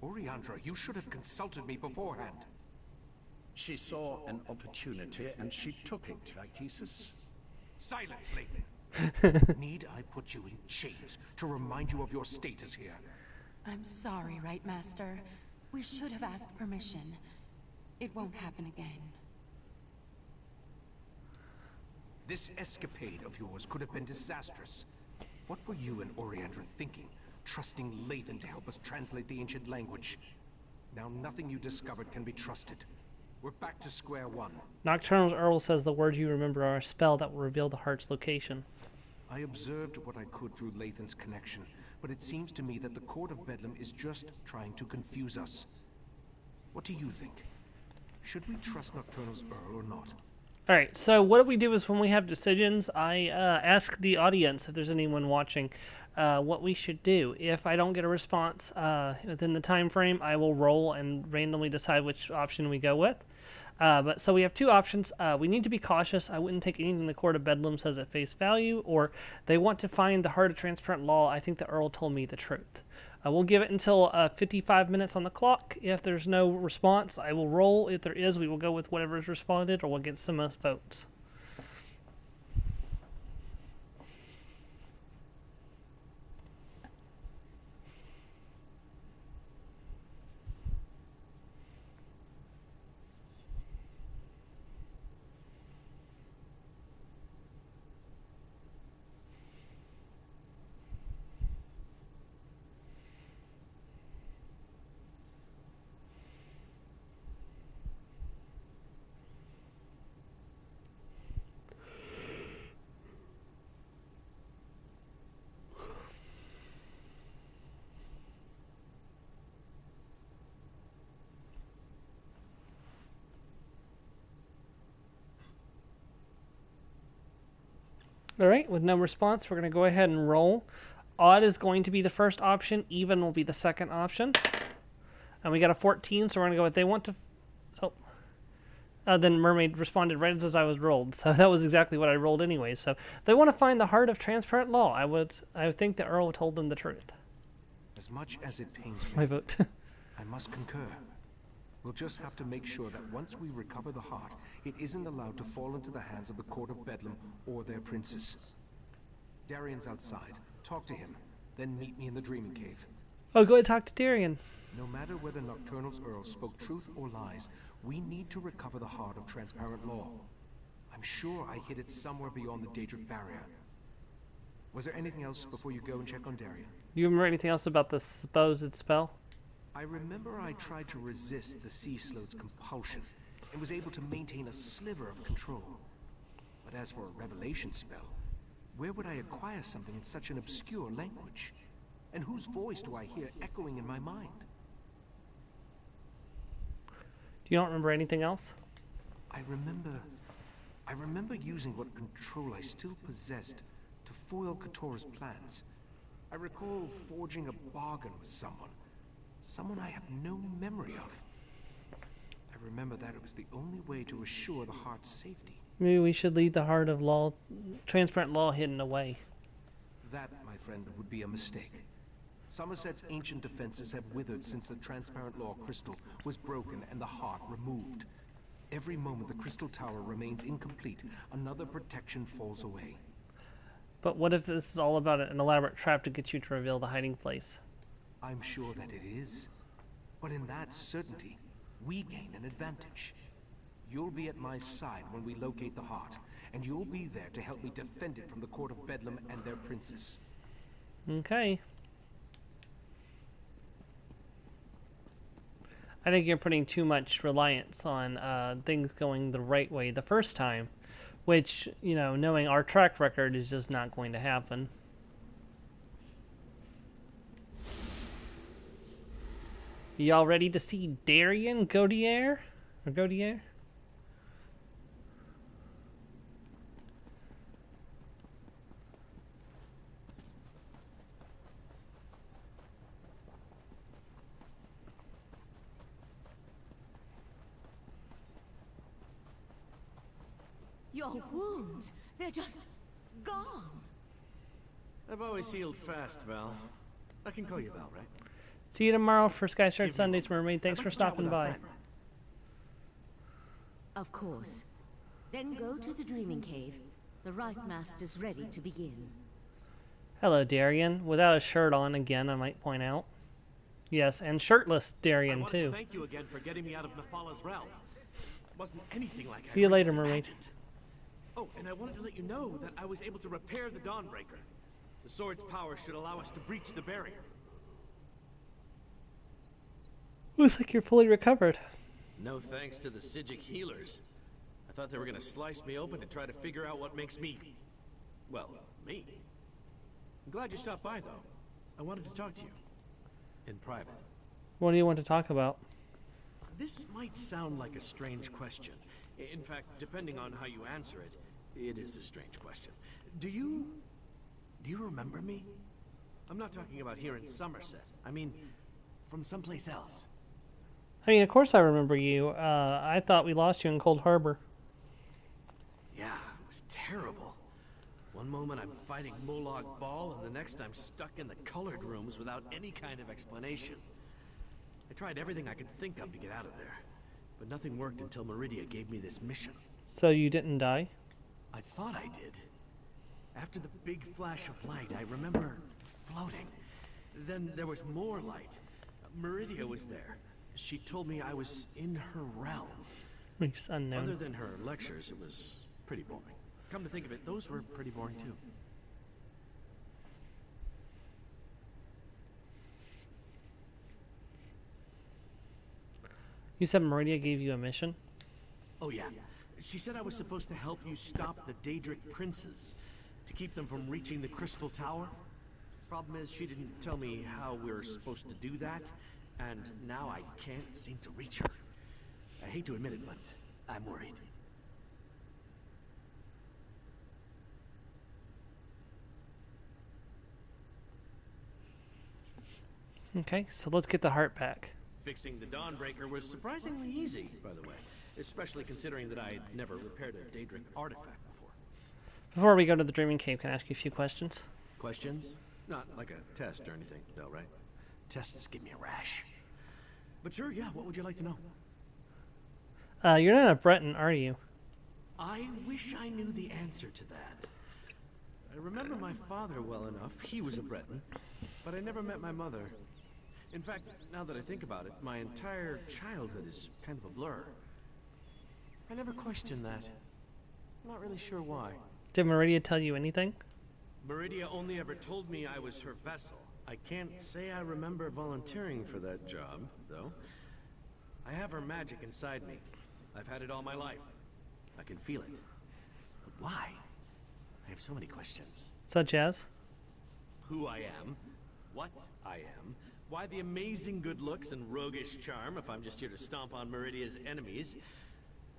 Oriandra, you should have consulted me beforehand. She saw an opportunity and she took it, Ichesis. Silence, Lathan. Need I put you in chains to remind you of your status here? I'm sorry, Right Master. We should have asked permission. It won't happen again. This escapade of yours could have been disastrous. What were you and Oriandra thinking, trusting Lathan to help us translate the ancient language? Now nothing you discovered can be trusted. We're back to square one. Nocturnal's Earl says the words you remember are a spell that will reveal the heart's location. I observed what I could through Lathan's connection, but it seems to me that the Court of Bedlam is just trying to confuse us. What do you think? Should we trust Nocturnal's Earl or not? Alright, so what we do is when we have decisions, I ask the audience, if there's anyone watching, what we should do. If I don't get a response within the time frame, I will roll and randomly decide which option we go with. So we have two options. We need to be cautious. I wouldn't take anything the Court of Bedlam says at face value, or they want to find the heart of transparent law. I think the Earl told me the truth. We'll give it until 55 minutes on the clock. If there's no response, I will roll. If there is, we will go with whatever is responded or what gets the most votes. Alright, with no response, we're going to go ahead and roll. Odd is going to be the first option. Even will be the second option. And we got a 14, so we're going to go with they want to... then Mermaid responded right as I was rolled. So that was exactly what I rolled anyway. So they want to find the heart of transparent law. I would think the Earl told them the truth. As much as it pains me, My vote. I must concur. We'll just have to make sure that once we recover the heart, it isn't allowed to fall into the hands of the Court of Bedlam or their princes. Darian's outside. Talk to him, then meet me in the Dreaming Cave. Oh, go ahead and talk to Darian. No matter whether Nocturnal's Earl spoke truth or lies, we need to recover the heart of transparent law. I'm sure I hid it somewhere beyond the Daedric barrier. Was there anything else before you go and check on Darian? Do you remember anything else about the supposed spell? I remember I tried to resist the sea slote's compulsion and was able to maintain a sliver of control. But as for a revelation spell, where would I acquire something in such an obscure language? And whose voice do I hear echoing in my mind? You don't remember anything else? I remember using what control I still possessed to foil Katora's plans. I recall forging a bargain with someone I have no memory of. I remember that it was the only way to assure the heart's safety. Maybe we should leave the heart of law, transparent law, hidden away. That, my friend, would be a mistake. Somerset's ancient defenses have withered since the transparent law crystal was broken and the heart removed. Every moment the crystal tower remains incomplete, another protection falls away. But what if this is all about an elaborate trap to get you to reveal the hiding place? I'm sure that it is. But in that certainty, we gain an advantage. You'll be at my side when we locate the heart, and you'll be there to help me defend it from the Court of Bedlam and their princes. Okay. I think you're putting too much reliance on things going the right way the first time, which, you know, knowing our track record is just not going to happen. Y'all ready to see Darian Godier? Or Godier? Your wounds, they're just gone. I've always healed fast, Val. I can call you Val, right? See you tomorrow for Sky Shirt Give me a Sundays, moment. Mermaid. Thanks I'd for like to chat stopping with our by. friend. Of course. Then go to the Dreaming Cave. The Rite Master's ready to begin. Hello, Darian. Without a shirt on, again, I might point out. Yes, and shirtless Darian, I wanted too. to thank you again for getting me out of Nafala's realm. It wasn't anything like I See you later, originally Mermaid. imagined. Oh, and I wanted to let you know that I was able to repair the Dawnbreaker. The sword's power should allow us to breach the barrier. Looks like you're fully recovered. No thanks to the Sijic healers. I thought they were gonna slice me open to try to figure out what makes me... well, me. I'm glad you stopped by, though. I wanted to talk to you. In private. What do you want to talk about? This might sound like a strange question. In fact, depending on how you answer it, it is a strange question. Do you remember me? I'm not talking about here in Somerset. I mean, from someplace else. I mean, of course I remember you. I thought we lost you in Cold Harbor. Yeah, it was terrible. One moment I'm fighting Molag Bal, and the next I'm stuck in the colored rooms without any kind of explanation. I tried everything I could think of to get out of there, but nothing worked until Meridia gave me this mission. So you didn't die? I thought I did. After the big flash of light, I remember floating. Then there was more light. Meridia was there. She told me I was in her realm. It's unknown. Other than her lectures, it was pretty boring. Come to think of it, those were pretty boring too. You said Meridia gave you a mission? Oh yeah. She said I was supposed to help you stop the Daedric princes, to keep them from reaching the Crystal Tower. Problem is, she didn't tell me how we were supposed to do that, and now I can't seem to reach her. I hate to admit it, but I'm worried. Okay, so let's get the heart back. Fixing the Dawnbreaker was surprisingly easy, by the way, especially considering that I had never repaired a Daedric artifact before. Before we go to the Dreaming Cave, can I ask you a few questions? Questions? Not like a test or anything, though, right? Tests give me a rash. But sure, yeah, what would you like to know? You're not a Breton, are you? I wish I knew the answer to that. I remember my father well enough. He was a Breton. But I never met my mother. In fact, now that I think about it, my entire childhood is kind of a blur. I never questioned that. I'm not really sure why. Did Meridia tell you anything? Meridia only ever told me I was her vessel. I can't say I remember volunteering for that job, though. I have her magic inside me. I've had it all my life. I can feel it. But why? I have so many questions. Such as? Who I am, what I am, why the amazing good looks and roguish charm if I'm just here to stomp on Meridia's enemies.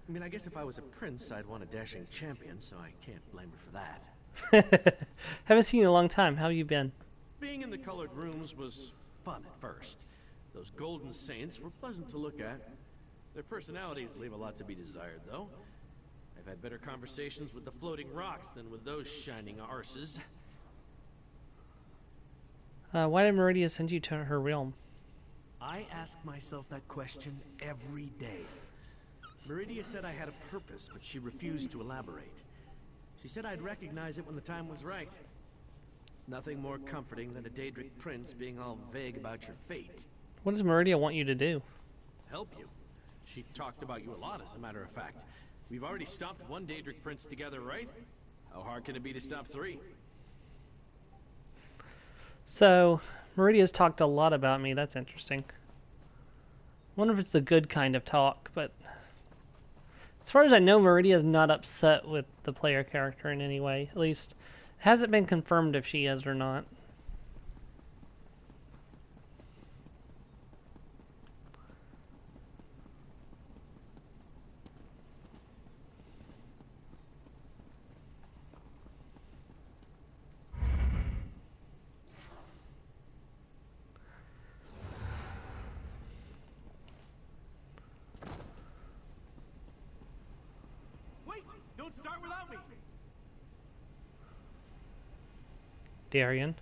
I mean, I guess if I was a prince, I'd want a dashing champion, so I can't blame her for that. Haven't seen you in a long time. How have you been? Being in the colored rooms was fun at first. Those golden saints were pleasant to look at. Their personalities leave a lot to be desired, though. I've had better conversations with the floating rocks than with those shining arses. Why did Meridia send you to her realm? I ask myself that question every day. Meridia said I had a purpose, but she refused to elaborate. She said I'd recognize it when the time was right. Nothing more comforting than a Daedric prince being all vague about your fate. What does Meridia want you to do? Help you. She talked about you a lot, as a matter of fact. We've already stopped one Daedric prince together, right? How hard can it be to stop 3? So, Meridia's talked a lot about me. That's interesting. Wonder if it's a good kind of talk, but as far as I know, Meridia's not upset with the player character in any way. At least, it hasn't been confirmed if she is or not. Wait! Don't start without me! Darian.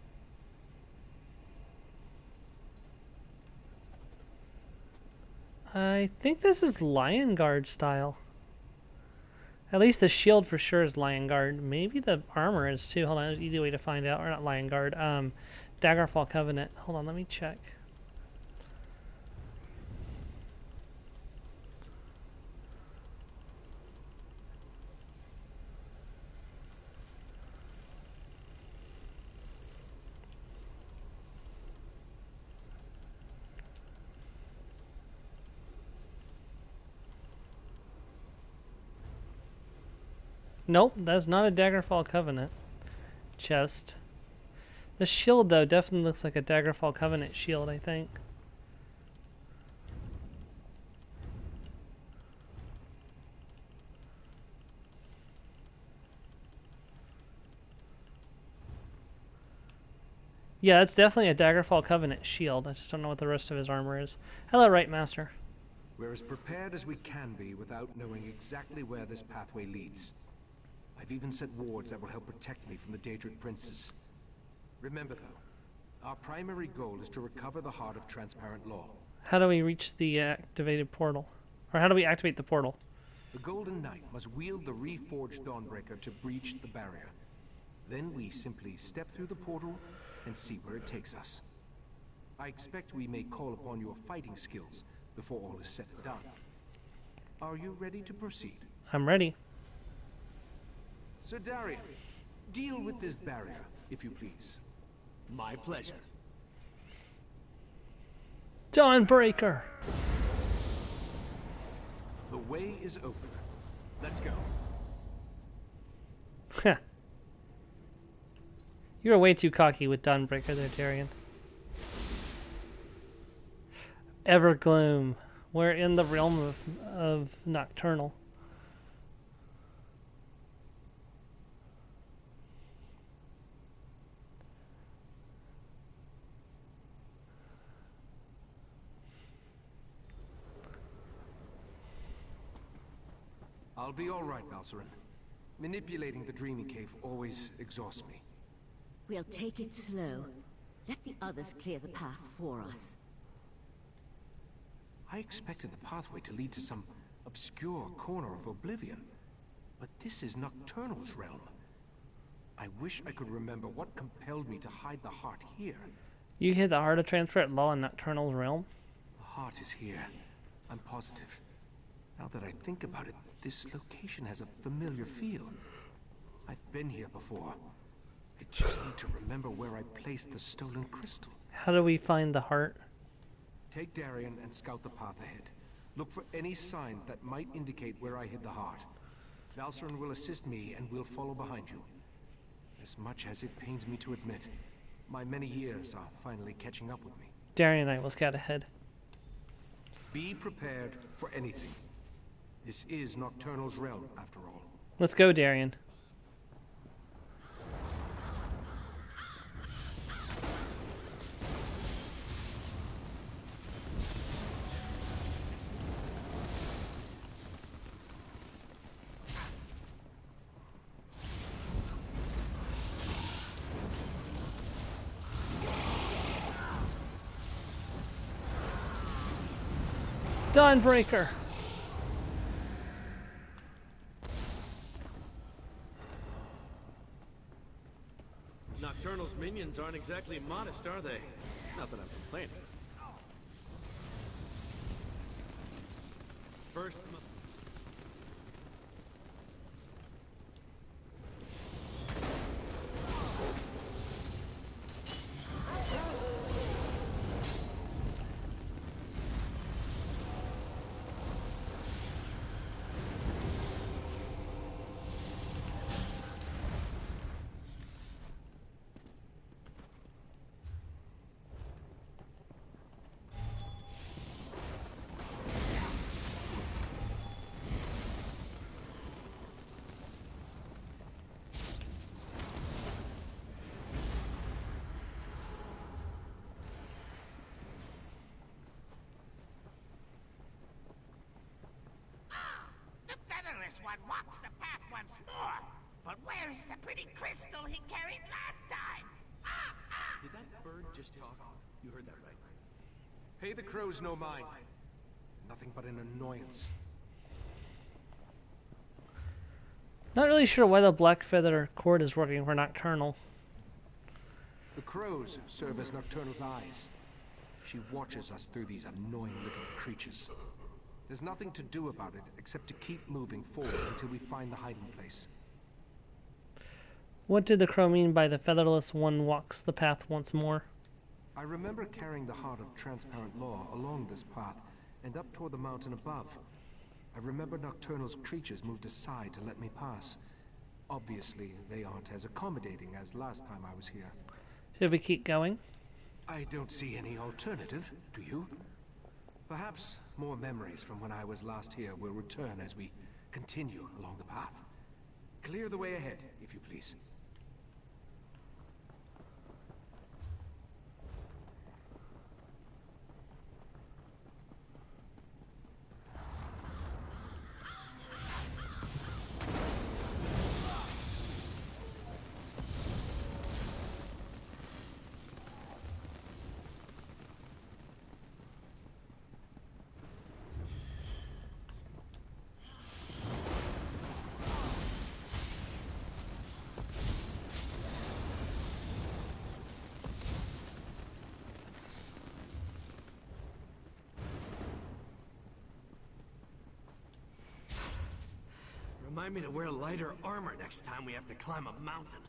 I think this is Lion Guard style. At least the shield for sure is Lion Guard. Maybe the armor is too. Hold on, there's an easy way to find out. Or not Lion Guard. Daggerfall Covenant. Hold on, let me check. Nope, that's not a Daggerfall Covenant chest. The shield, though, definitely looks like a Daggerfall Covenant shield, I think. Yeah, it's definitely a Daggerfall Covenant shield. I just don't know what the rest of his armor is. Hello, Right Master. We're as prepared as we can be without knowing exactly where this pathway leads. I've even set wards that will help protect me from the Daedric princes. Remember, though, our primary goal is to recover the heart of transparent law. How do we reach the activated portal? Or how do we activate the portal? The Golden Knight must wield the reforged Dawnbreaker to breach the barrier. Then we simply step through the portal and see where it takes us. I expect we may call upon your fighting skills before all is said and done. Are you ready to proceed? I'm ready. Sir Darian, deal with this barrier, if you please. My pleasure. Dawnbreaker! The way is open. Let's go. Heh. You were way too cocky with Dawnbreaker there, Darian. Evergloom. We're in the realm of Nocturnal. I'll be all right, Valcerin. Manipulating the Dreaming Cave always exhausts me. We'll take it slow. Let the others clear the path for us. I expected the pathway to lead to some obscure corner of oblivion. But this is Nocturnal's realm. I wish I could remember what compelled me to hide the heart here. You hid the heart of transparent law in Nocturnal's realm? The heart is here. I'm positive. Now that I think about it, this location has a familiar feel. I've been here before. I just need to remember where I placed the stolen crystal. How do we find the heart? Take Darian and scout the path ahead. Look for any signs that might indicate where I hid the heart. Valcerin will assist me and we'll follow behind you. As much as it pains me to admit, my many years are finally catching up with me. Darian and I will scout ahead. Be prepared for anything. This is Nocturnal's realm, after all. Let's go, Darian. Dawnbreaker! Nocturnal's minions aren't exactly modest, are they? Not that I'm complaining. First... One walks the path once more. But where is the pretty crystal he carried last time? Did that bird just talk? You heard that right. Pay the crows no mind. Nothing but an annoyance. Not really sure why the black feather cord is working for Nocturnal. The crows serve as Nocturnal's eyes. She watches us through these annoying little creatures. There's nothing to do about it except to keep moving forward until we find the hiding place. What did the crow mean by the featherless one walks the path once more? I remember carrying the heart of transparent law along this path and up toward the mountain above. I remember Nocturnal's creatures moved aside to let me pass. Obviously, they aren't as accommodating as last time I was here. Should we keep going? I don't see any alternative, do you? Perhaps more memories from when I was last here will return as we continue along the path. Clear the way ahead, if you please. Remind me to wear lighter armor next time we have to climb a mountain.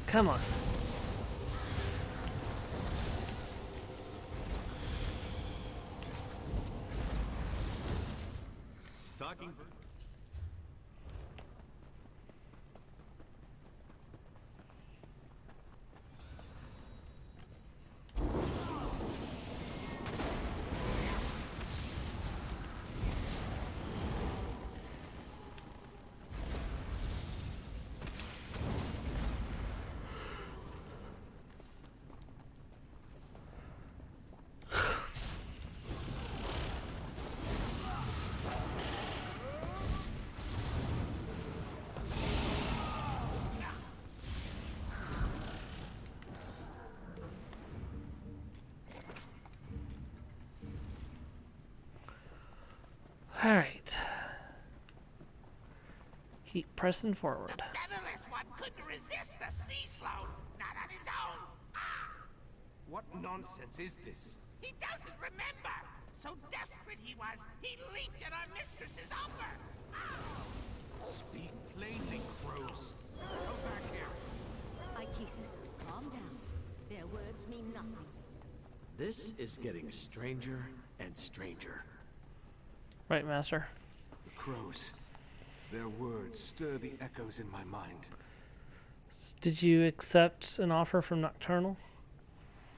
Come on. Talking. Alright. Keep pressing forward. The featherless one couldn't resist the sea slope, not on his own. Ah! What nonsense is this? He doesn't remember. So desperate he was, he leaped at our mistress's offer. Ah! Speak plainly, crows. Come back here. Ichesis, calm down. Their words mean nothing. This is getting stranger and stranger. Right, Master. The crows. Their words stir the echoes in my mind. Did you accept an offer from Nocturnal?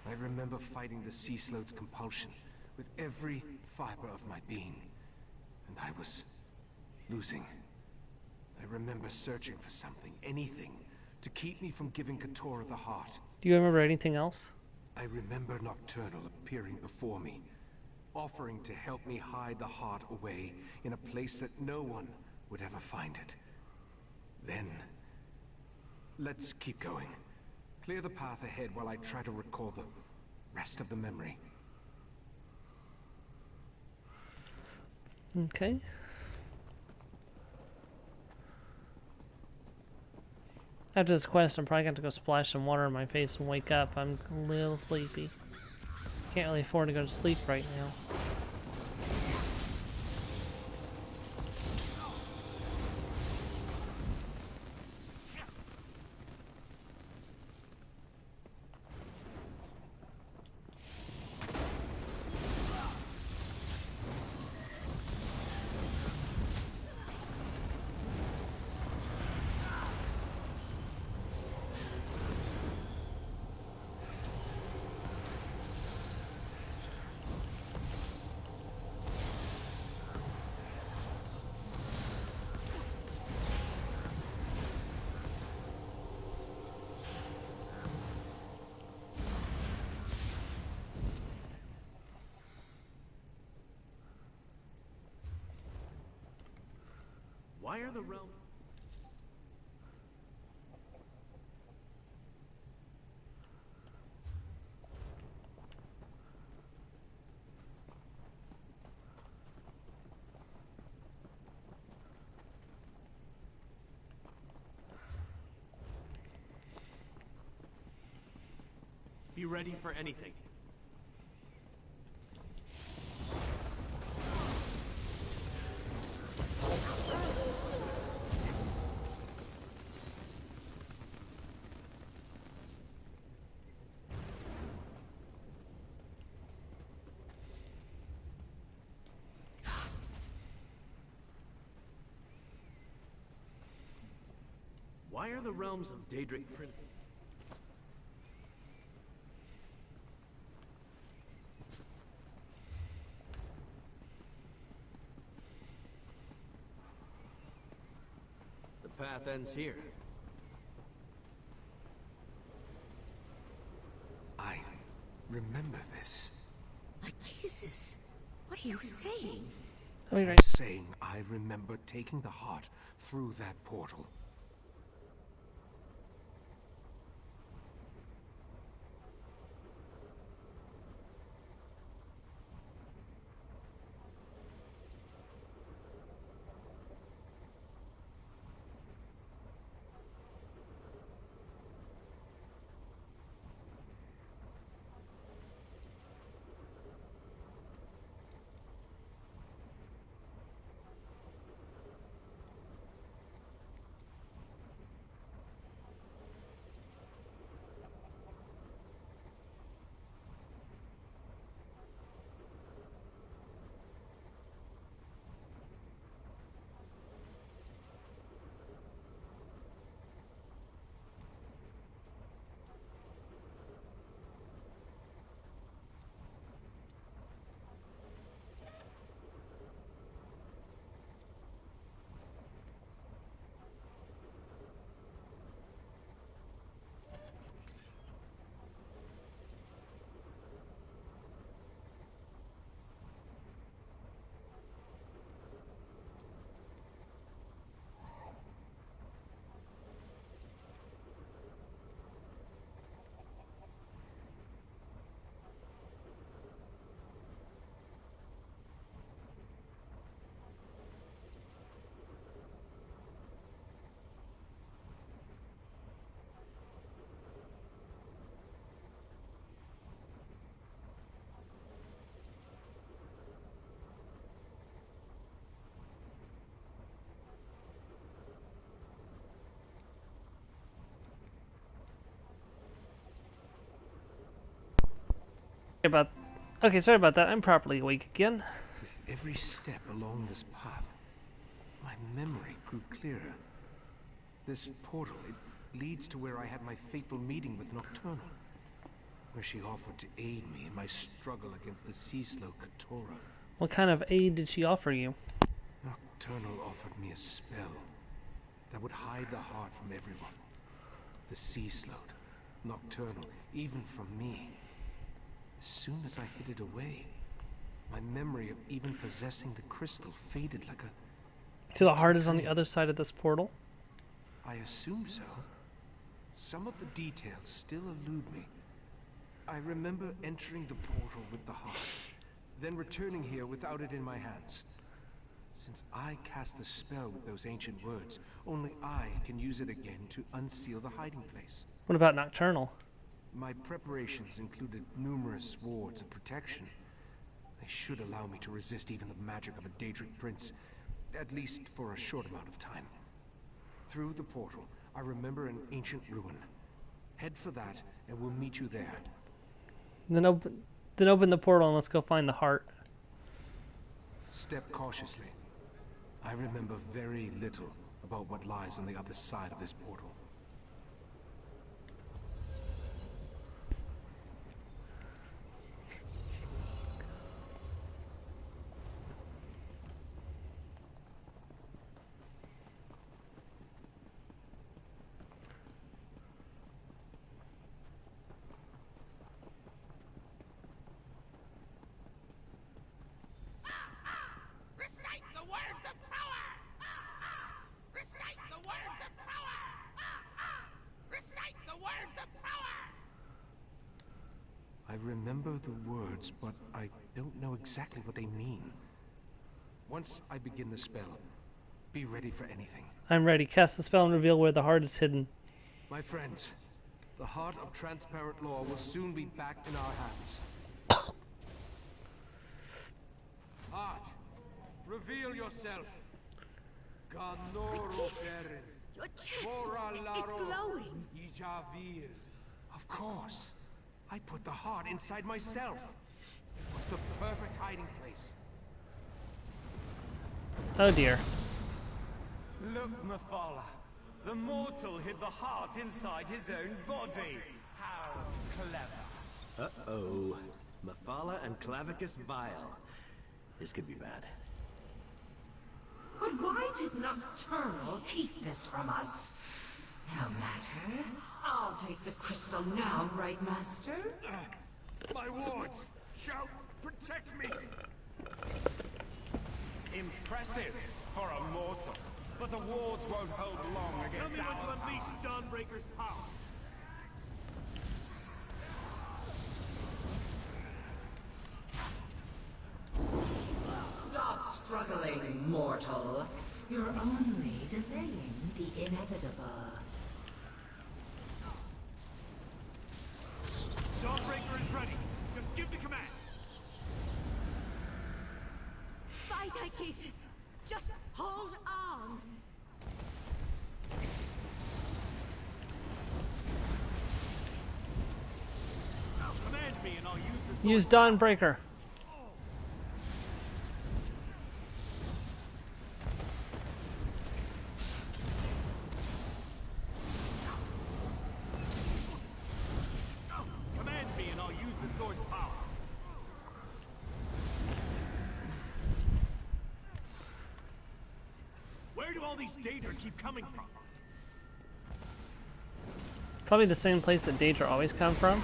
I remember fighting the sea sloth's compulsion with every fiber of my being. And I was losing. I remember searching for something, anything, to keep me from giving Katora the heart. Do you remember anything else? I remember Nocturnal appearing before me, offering to help me hide the heart away in a place that no one would ever find it. Then, let's keep going. Clear the path ahead while I try to recall the rest of the memory. Okay. After this quest, I'm probably going to go splash some water in my face and wake up. I'm a little sleepy. Can't really afford to go to sleep right now. Why are the realms... Be ready for anything. Why are the realms of Daedric Prince... The path ends here. I remember this. Jesus, what are you saying? Okay, I'm great. saying I remember taking the heart through that portal. Sorry about that. I'm properly awake again. With every step along this path, my memory grew clearer. This portal, it leads to where I had my fateful meeting with Nocturnal, where she offered to aid me in my struggle against the sea slow Katora. What kind of aid did she offer you? Nocturnal offered me a spell that would hide the heart from everyone. The sea slowed, Nocturnal, even from me. As soon as I hid it away, my memory of even possessing the crystal faded like a... So the heart is on the other side of this portal? I assume so. Some of the details still elude me. I remember entering the portal with the heart, then returning here without it in my hands. Since I cast the spell with those ancient words, only I can use it again to unseal the hiding place. What about Nocturnal? My preparations included numerous wards of protection. They should allow me to resist even the magic of a Daedric prince, at least for a short amount of time. Through the portal, I remember an ancient ruin. Head for that, and we'll meet you there. Then open the portal and let's go find the heart. Step cautiously. I remember very little about what lies on the other side of this portal. Recite the words of power! I remember the words, but I don't know exactly what they mean. Once I begin the spell, be ready for anything. I'm ready. Cast the spell and reveal where the heart is hidden. My friends, the heart of transparent law will soon be back in our hands. Heart, reveal yourself. Jesus, your chest, it's glowing. Of course. I put the heart inside myself. It was the perfect hiding place. Oh dear. Look, Mephala. The mortal hid the heart inside his own body. How clever. Uh-oh. Mephala and Clavicus Vile. This could be bad. But why did Nocturnal keep this from us? No matter. I'll take the crystal now, right, Master? My wards! Shout, protect me! Impressive for a mortal. But the wards won't hold long against our... Tell me when to unleash Dawnbreaker's power. Stop struggling, mortal. You're only delaying the inevitable. Dawnbreaker is ready. Just give the command. Fight, Icasis. Just hold on. Command me and I'll use the sword. Use Dawnbreaker. Command me and I'll use the sword's power. Where do all these Daedra keep coming from? Probably the same place that Daedra always come from.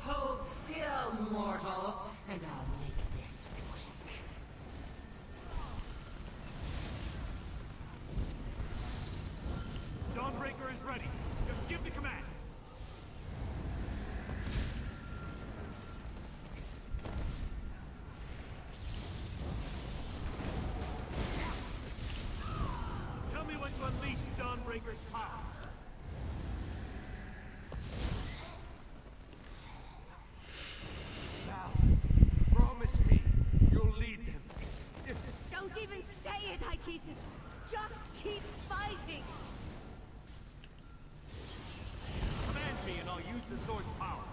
Hold still, mortal, and I'll make this quick. Dawnbreaker is ready. Just give the command. Tell me when to unleash Dawnbreaker's power. Now, promise me you'll lead them. If Don't even say it, Icasis. Just keep fighting. Command me and I'll use the sword's power.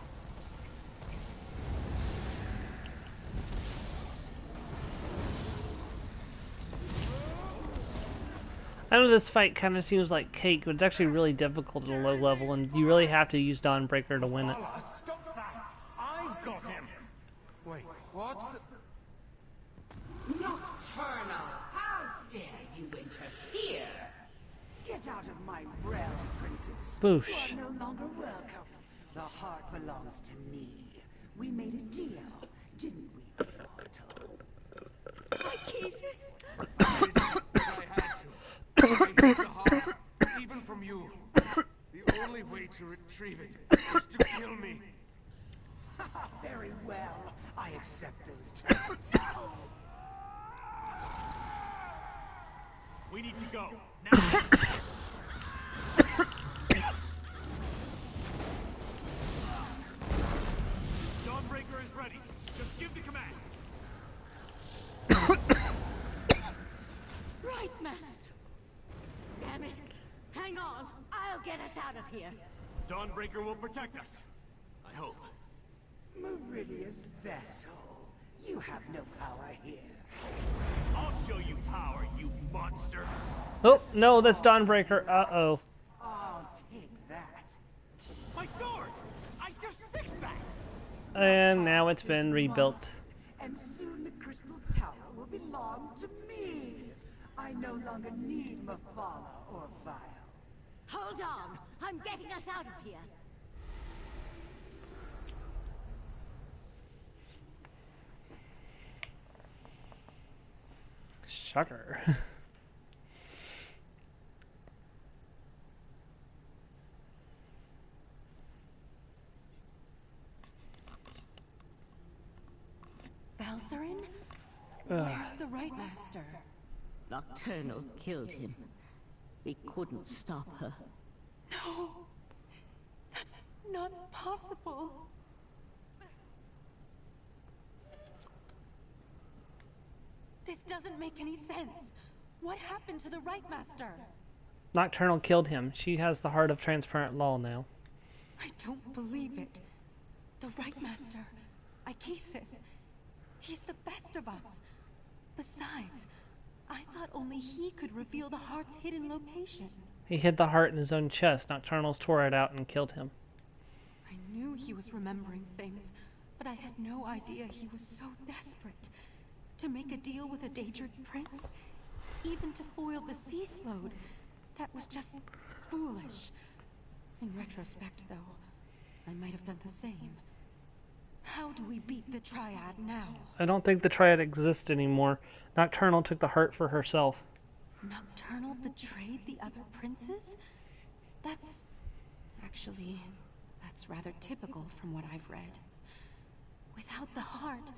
I know this fight kind of seems like cake, but it's actually really difficult at a low level, and you really have to use Dawnbreaker to win it. Stop that! I've got him! wait, what's the... Nocturnal, how dare you interfere? Get out of my realm, princess. Boosh. You are no longer welcome. The heart belongs to me. We made a deal, didn't we, mortal? Icasis? I did what I had to. I hid the heart, even from you. The only way to retrieve it is to kill me. Very well. I accept those terms. We need to go. Now! Dawnbreaker is ready. Just give the command. Right, Master. Damn it. Hang on. I'll get us out of here. Dawnbreaker will protect us. I hope. Meridia's vessel. You have no power here. I'll show you power, you monster. Oh, no, that's Dawnbreaker. Uh-oh. I'll take that. My sword! I just fixed that! And now it's been rebuilt. And soon the Crystal Tower will belong to me. I no longer need Mephala or Vile. Hold on. I'm getting us out of here. Shocker. Valsarin? Where's the Right Master? Nocturnal killed him. We couldn't stop her. No! That's not possible. This doesn't make any sense. What happened to the Right Master? Nocturnal killed him. She has the heart of transparent law now. I don't believe it. The Right Master, Ikisis, he's the best of us. Besides, I thought only he could reveal the heart's hidden location. He hid the heart in his own chest. Nocturnal tore it out and killed him. I knew he was remembering things, but I had no idea he was so desperate. To make a deal with a Daedric prince? Even to foil the sea slode? That was just foolish. In retrospect, though, I might have done the same. How do we beat the Triad now? I don't think the Triad exists anymore. Nocturnal took the heart for herself. Nocturnal betrayed the other princes? That's rather typical from what I've read. Without the heart,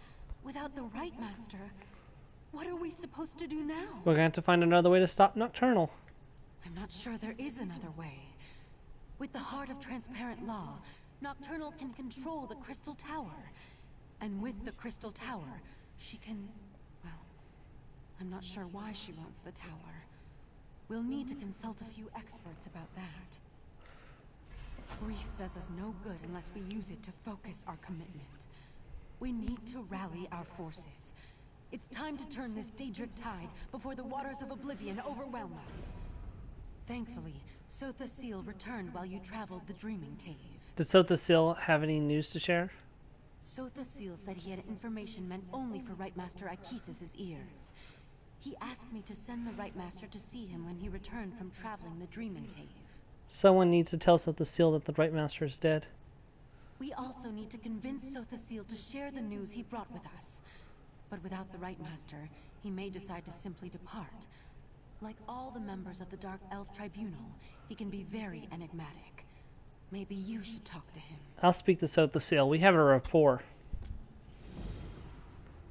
without the Right Master, what are we supposed to do now? We're going to have to find another way to stop Nocturnal. I'm not sure there is another way. With the heart of transparent law, Nocturnal can control the Crystal Tower. And with the Crystal Tower, she can... well, I'm not sure why she wants the tower. We'll need to consult a few experts about that. Grief does us no good unless we use it to focus our commitment. We need to rally our forces. It's time to turn this Daedric tide before the waters of oblivion overwhelm us. Thankfully, Sotha Seal returned while you traveled the Dreaming Cave. Did Sotha Seal have any news to share? Sotha Seal said he had information meant only for Right Master Ikisis' ears. He asked me to send the Right Master to see him when he returned from traveling the Dreaming Cave. Someone needs to tell Sotha Seal that the Right Master is dead. We also need to convince Sotha Seal to share the news he brought with us. But without the Right Master, he may decide to simply depart. Like all the members of the Dark Elf Tribunal, he can be very enigmatic. Maybe you should talk to him. I'll speak to Sotha Seal. We have a rapport.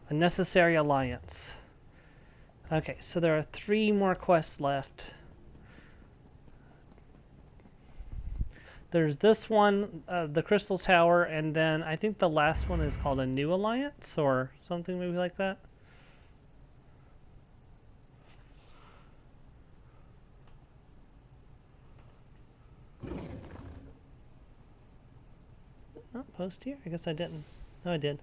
A necessary alliance. Okay, so there are 3 more quests left. There's this one, the Crystal Tower, and then I think the last one is called a New Alliance, or something maybe like that. Oh, post here? I guess I didn't. No, I did.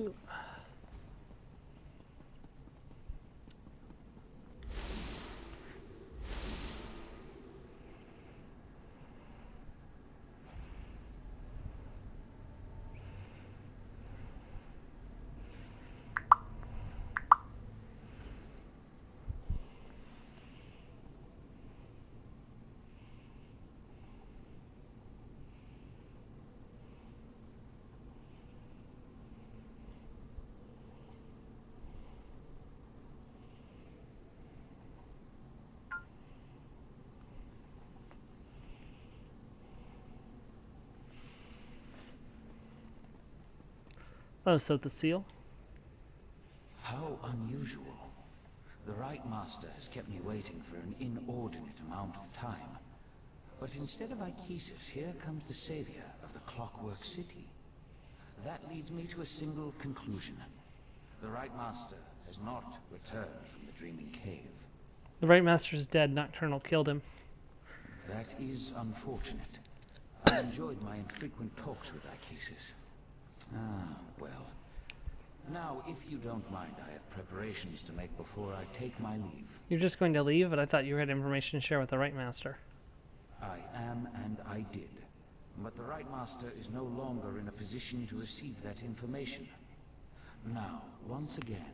Ooh. Oh, Sotha Seal. How unusual. The Right Master has kept me waiting for an inordinate amount of time. But instead of Ichesis, here comes the savior of the Clockwork City. That leads me to a single conclusion. The Right Master has not returned from the Dreaming Cave. The Right Master's dead. Nocturnal killed him. That is unfortunate. I enjoyed my infrequent talks with Ichesis. Ah, well. Now, if you don't mind, I have preparations to make before I take my leave. You're just going to leave, but I thought you had information to share with the Right Master. I am, and I did. But the Right Master is no longer in a position to receive that information. Now, once again,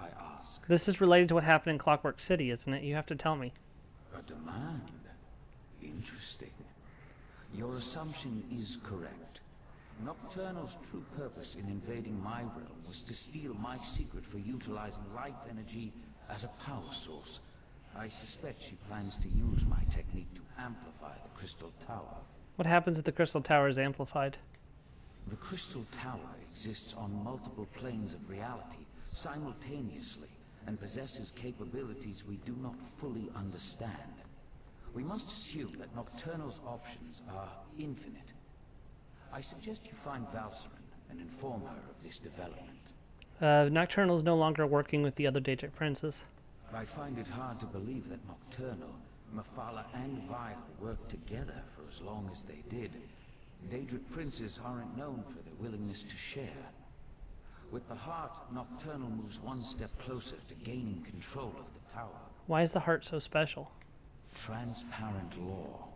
I ask... This is related to what happened in Clockwork City, isn't it? You have to tell me. A demand? Interesting. Your assumption is correct. Nocturnal's true purpose in invading my realm was to steal my secret for utilizing life energy as a power source. I suspect she plans to use my technique to amplify the Crystal Tower. What happens if the Crystal Tower is amplified? The Crystal Tower exists on multiple planes of reality simultaneously and possesses capabilities we do not fully understand. We must assume that Nocturnal's options are infinite. I suggest you find Valcerin and inform her of this development. Nocturnal's no longer working with the other Daedric princes. I find it hard to believe that Nocturnal, Mephala, and Vile worked together for as long as they did. Daedric princes aren't known for their willingness to share. With the heart, Nocturnal moves one step closer to gaining control of the tower. Why is the heart so special? Transparent law.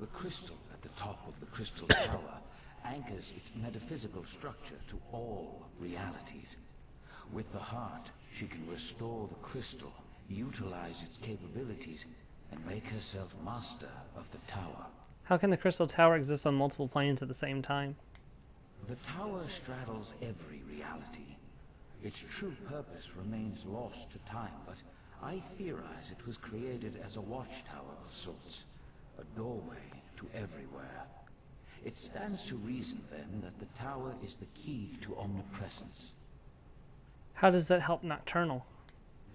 The crystal at the top of the Crystal Tower anchors its metaphysical structure to all realities. With the heart, she can restore the crystal, utilize its capabilities, and make herself master of the tower. How can the Crystal Tower exist on multiple planes at the same time? The tower straddles every reality. Its true purpose remains lost to time, but I theorize it was created as a watchtower of sorts, a doorway to everywhere. It stands to reason, then, that the tower is the key to omnipresence. How does that help Nocturnal?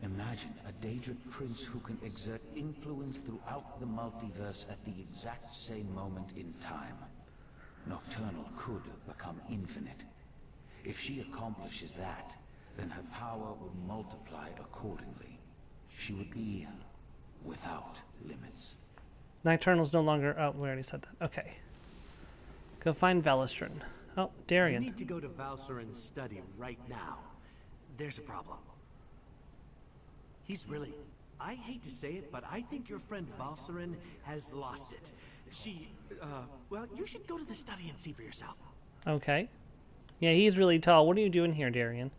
Imagine a Daedric prince who can exert influence throughout the multiverse at the exact same moment in time. Nocturnal could become infinite. If she accomplishes that, then her power would multiply accordingly. She would be without limits. Nocturnal's no longer... Oh, we already said that. Okay. Go find Valistrin. Oh, Darian. You need to go to Valcerin's study right now. There's a problem. He's really... I hate to say it, but I think your friend Valcerin has lost it. She, well, you should go to the study and see for yourself. Okay. Yeah, he's really tall. What are you doing here, Darian?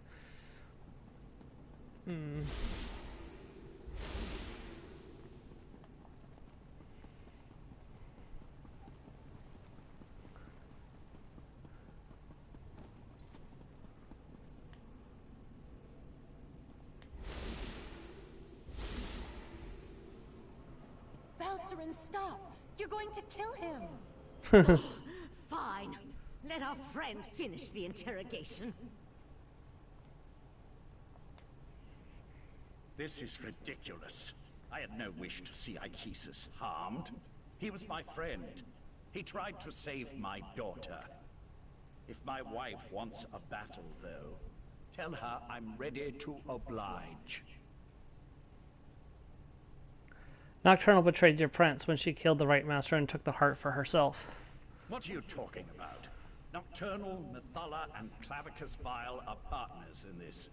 Valcerin, stop! You're going to kill him! Fine. Let our friend finish the interrogation. This is ridiculous. I had no wish to see Ichesis harmed. He was my friend. He tried to save my daughter. If my wife wants a battle, though, tell her I'm ready to oblige. Nocturnal betrayed your prince when she killed the Right Master and took the heart for herself. What are you talking about? Nocturnal, Mephala, and Clavicus Vile are partners in this.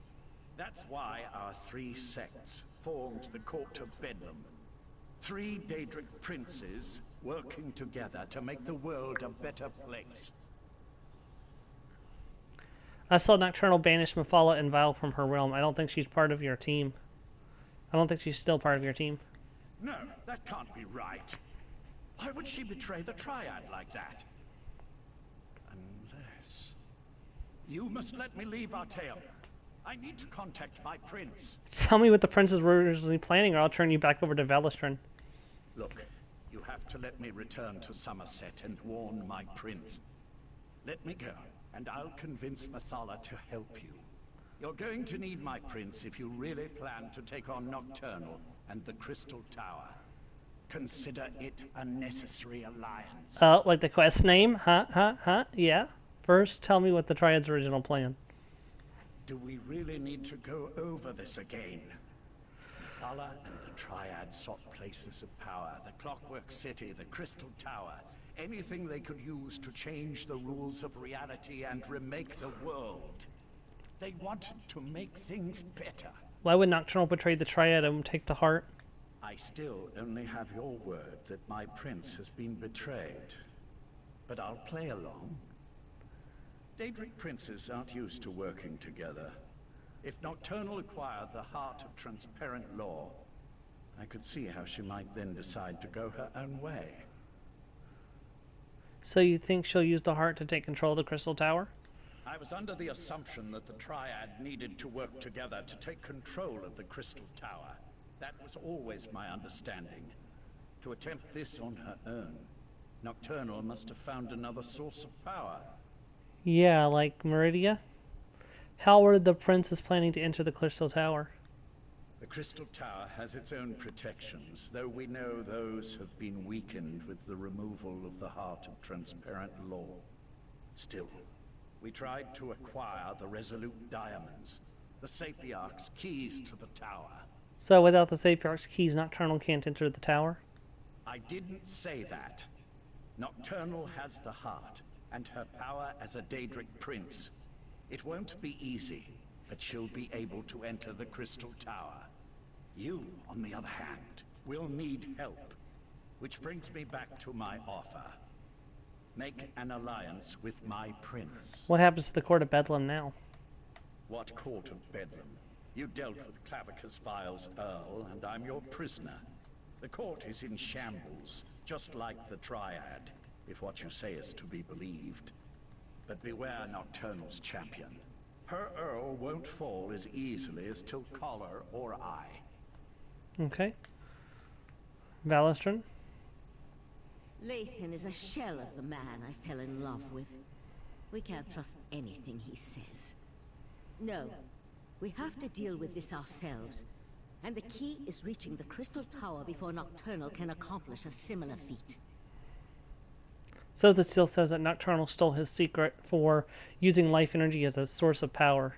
That's why our three sects formed the Court of Bedlam. 3 Daedric princes working together to make the world a better place. I saw Nocturnal banish Mephala and Vile from her realm. I don't think she's part of your team. I don't think she's still part of your team. No, that can't be right. Why would she betray the Triad like that? Unless... You must let me leave Artaeum. I need to contact my prince. Tell me what the princes were originally planning, or I'll turn you back over to Valistrin. Look, you have to let me return to Somerset and warn my prince. Let me go, and I'll convince Mephala to help you. You're going to need my prince if you really plan to take on Nocturnal and the Crystal Tower. Consider it a necessary alliance. Oh, like the quest name? Huh? Yeah. First, tell me what the Triad's original plan. Do we really need to go over this again? Thala and the Triad sought places of power, the Clockwork City, the Crystal Tower, anything they could use to change the rules of reality and remake the world. They wanted to make things better. Why would Nocturnal betray the Triad and take to heart? I still only have your word that my prince has been betrayed. But I'll play along. Daedric princes aren't used to working together. If Nocturnal acquired the heart of transparent law, I could see how she might then decide to go her own way. So you think she'll use the heart to take control of the Crystal Tower? I was under the assumption that the Triad needed to work together to take control of the Crystal Tower. That was always my understanding. To attempt this on her own, Nocturnal must have found another source of power. Yeah, like Meridia? How were the princes planning to enter the Crystal Tower? The Crystal Tower has its own protections, though we know those have been weakened with the removal of the heart of transparent law. Still, we tried to acquire the Resolute Diamonds, the Sapiarch's keys to the tower. So without the Sapiarch's keys, Nocturnal can't enter the tower? I didn't say that. Nocturnal has the heart, and her power as a Daedric prince. It won't be easy, but she'll be able to enter the Crystal Tower. You, on the other hand, will need help. Which brings me back to my offer. Make an alliance with my prince. What happens to the Court of Bedlam now? What Court of Bedlam? You dealt with Clavicus Vile's Earl, and I'm your prisoner. The court is in shambles, just like the Triad, if what you say is to be believed. But beware Nocturnal's champion. Her Earl won't fall as easily as Tilcaller or I. Okay. Valestrin? Lathan is a shell of the man I fell in love with. We can't trust anything he says. No, we have to deal with this ourselves. And the key is reaching the Crystal Tower before Nocturnal can accomplish a similar feat. So this still says that Nocturnal stole his secret for using life energy as a source of power.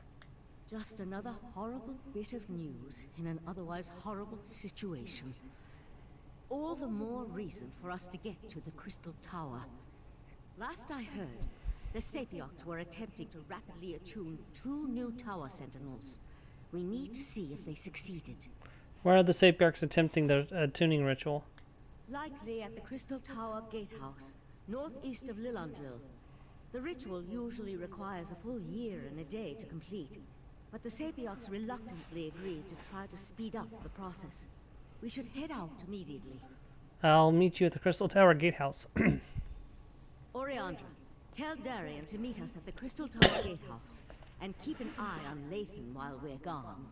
Just another horrible bit of news in an otherwise horrible situation. All the more reason for us to get to the Crystal Tower. Last I heard, the Sapiarchs were attempting to rapidly attune 2 new tower sentinels. We need to see if they succeeded. Where are the Sapiarchs attempting the tuning ritual? Likely at the Crystal Tower Gatehouse, northeast of Lillandril. The ritual usually requires a full year and a day to complete, but the Sapiarchs reluctantly agreed to try to speed up the process. We should head out immediately. I'll meet you at the Crystal Tower Gatehouse. Oriandra, tell Darian to meet us at the Crystal Tower Gatehouse, and keep an eye on Lathan while we're gone.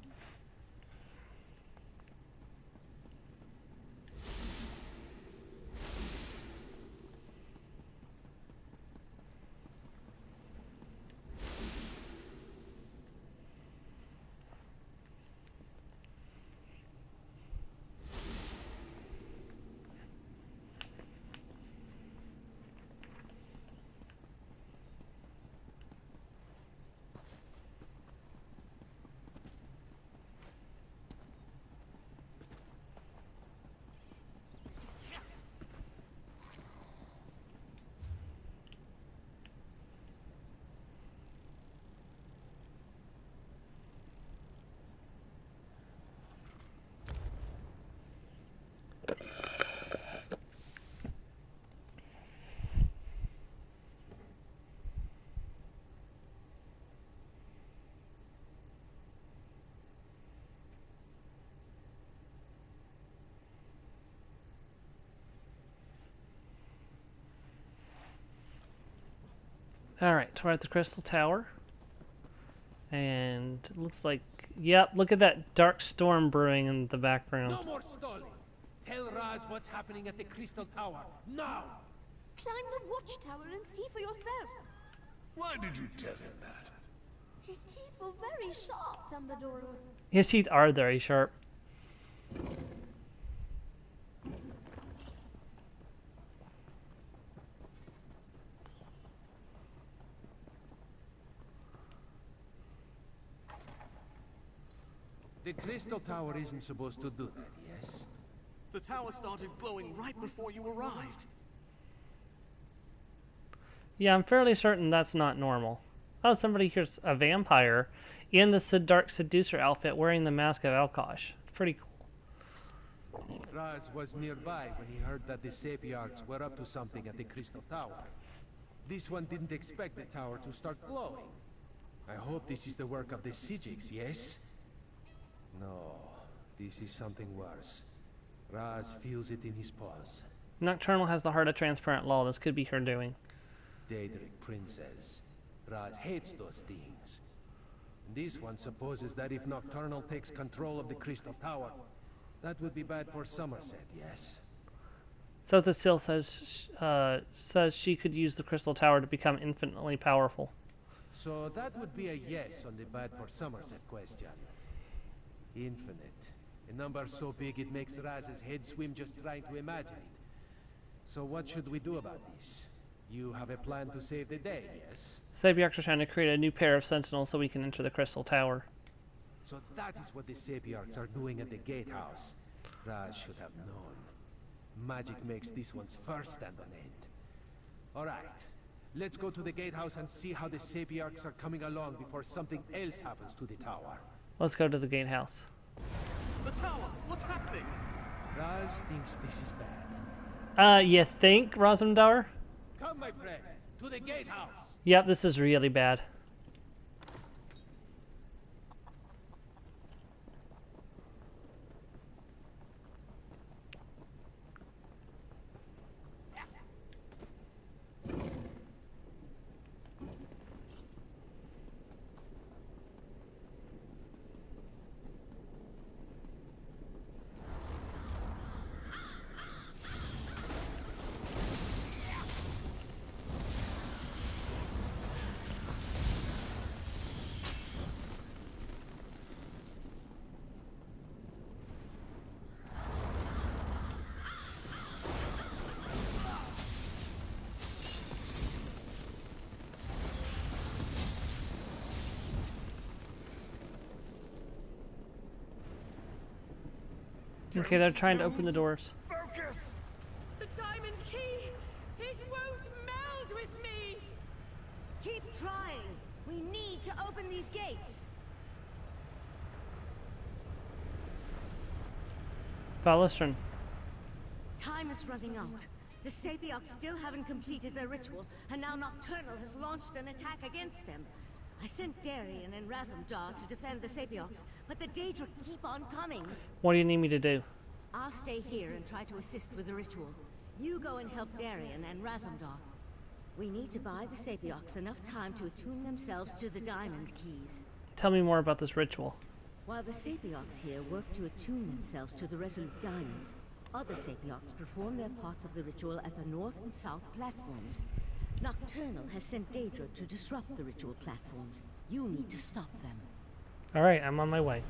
Alright, we're at the Crystal Tower. And it looks like... Yep, look at that dark storm brewing in the background. No more stalling! Tell Raz what's happening at the Crystal Tower, now! Climb the watchtower and see for yourself. Why did you tell him that? His teeth were very sharp, Dumbledore. His teeth are very sharp. The Crystal Tower isn't supposed to do that, yes? The tower started glowing right before you arrived. Yeah, I'm fairly certain that's not normal. Oh, somebody here's a vampire in the Dark Seducer outfit wearing the mask of Alkosh. Pretty cool. Raz was nearby when he heard that the Sapiarchs were up to something at the Crystal Tower. This one didn't expect the tower to start glowing. I hope this is the work of the Psijics, yes? No, this is something worse. Raz feels it in his paws. Nocturnal has the heart of transparent law. This could be her doing. Daedric Princess. Raz hates those things. This one supposes that if Nocturnal takes control of the Crystal Tower, that would be bad for Somerset, yes? So the seal says she could use the Crystal Tower to become infinitely powerful. So that would be a yes on the bad for Somerset question. Infinite. A number so big it makes Raz's head swim just trying to imagine it. So what should we do about this? You have a plan to save the day, yes? Sapiarchs are trying to create a new pair of sentinels so we can enter the Crystal Tower. So that is what the Sapiarchs are doing at the gatehouse. Raz should have known. Magic makes this one's first stand on end. Alright. Let's go to the gatehouse and see how the Sapiarchs are coming along before something else happens to the tower. Let's go to the gatehouse. The tower! What's happening? Raz thinks this is bad. You think, Rosendar? Come, my friend, to the gatehouse! Yep, this is really bad. Okay, they're trying to open the doors. Focus! The diamond key! It won't meld with me! Keep trying. We need to open these gates. Balustron. Time is running out. The Sapiarchs still haven't completed their ritual, and now Nocturnal has launched an attack against them. I sent Darien and Razumdar to defend the Sapiarchs, but the Daedric keep on coming. What do you need me to do? I'll stay here and try to assist with the ritual. You go and help Darien and Razumdar. We need to buy the Sapiarchs enough time to attune themselves to the diamond keys. Tell me more about this ritual. While the Sapiarchs here work to attune themselves to the resolute diamonds, other Sapiarchs perform their parts of the ritual at the north and south platforms. Nocturnal has sent Daedra to disrupt the ritual platforms. You need to stop them. Alright, I'm on my way.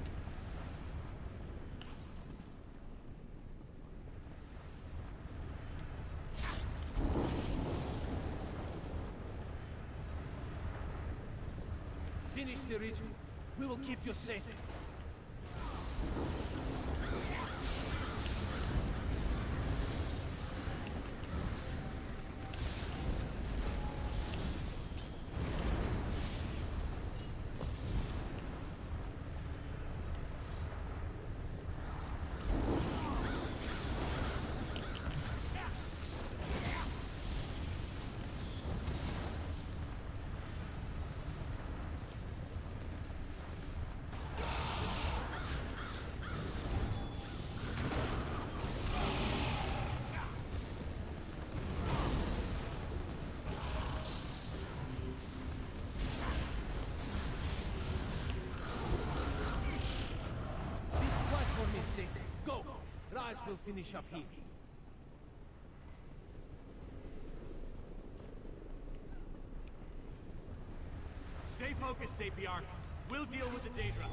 Finish the ritual. We will keep you safe. Go! Raz will finish up here. Stay focused, Sapiarch. We'll deal with the Daedra.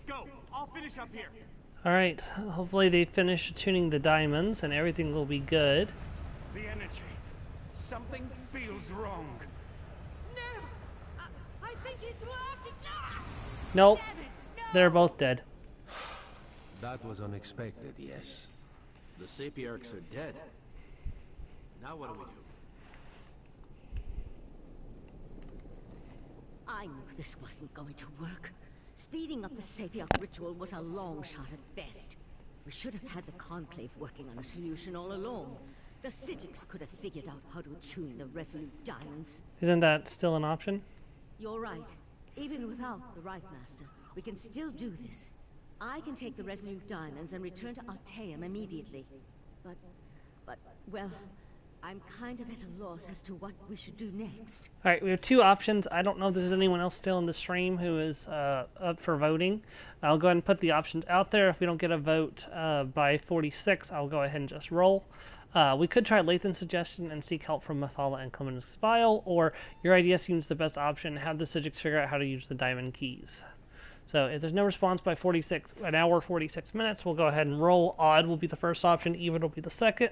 Go! I'll finish up here. Alright, hopefully they finish tuning the diamonds and everything will be good. The energy. Something feels wrong. No! I think it's working! Nope. They're both dead. That was unexpected, yes. The Sapiarchs are dead. Now what do we do? I knew this wasn't going to work. Speeding up the Sapiarch ritual was a long shot at best. We should have had the Conclave working on a solution all along. The Psijics could have figured out how to attune the Resolute Diamonds. Isn't that still an option? You're right. Even without the Right Master, we can still do this. I can take the Resolute Diamonds and return to Alteum immediately. But, well, I'm kind of at a loss as to what we should do next. Alright, we have two options. I don't know if there's anyone else still in the stream who is up for voting. I'll go ahead and put the options out there. If we don't get a vote by 46, I'll go ahead and just roll. We could try Lathan's suggestion and seek help from Mephala and Clemen's Vile, or your idea seems the best option, have the Psijics figure out how to use the diamond keys. So if there's no response by 46, an hour 46 minutes, we'll go ahead and roll. Odd will be the first option, even will be the second.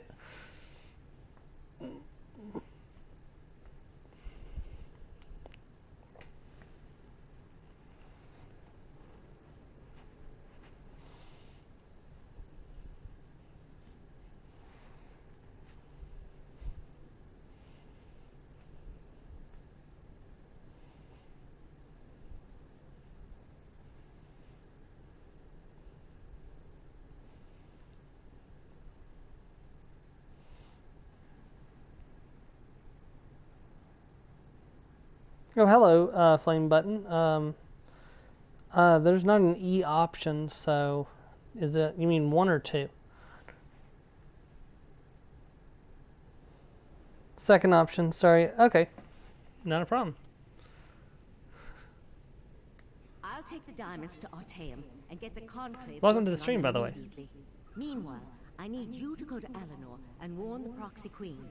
Oh, hello, Flame Button. There's not an E option, so is it, you mean 1 or 2? Second option, sorry. Okay, not a problem. I'll take the diamonds to Alteum and get the Conclave. Welcome to the stream, by the way. Meanwhile, I need you to go to Eleanor and warn the Proxy Queen.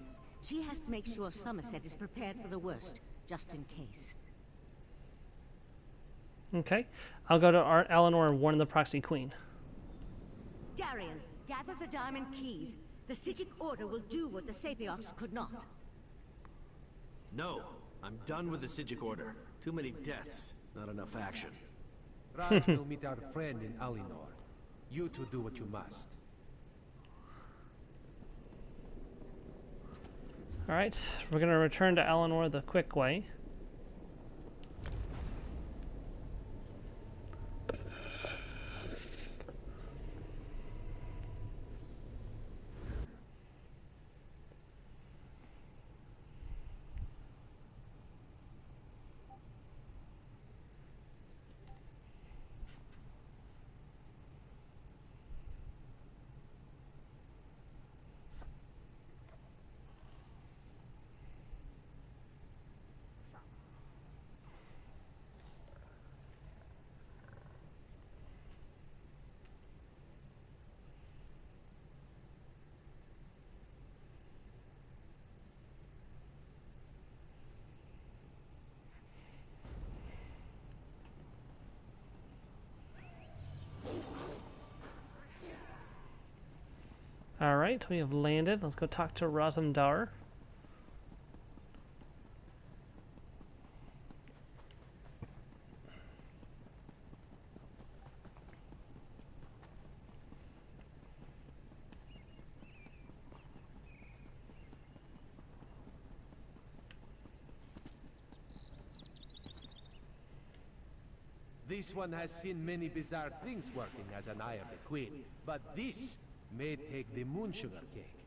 She has to make sure Somerset is prepared for the worst, just in case. Okay, I'll go to Eleanor and warn the Proxy Queen. Darian, gather the diamond keys. The Psijic Order will do what the Sapiarchs could not. No, I'm done with the Psijic Order. Too many deaths, not enough action. Raz will meet our friend in Alinor. You two do what you must. Alright, we're going to return to Eleanor the quick way. Alright, we have landed. Let's go talk to Razumdar. This one has seen many bizarre things working as an Eye of the Queen, but this may take the moon sugar cake.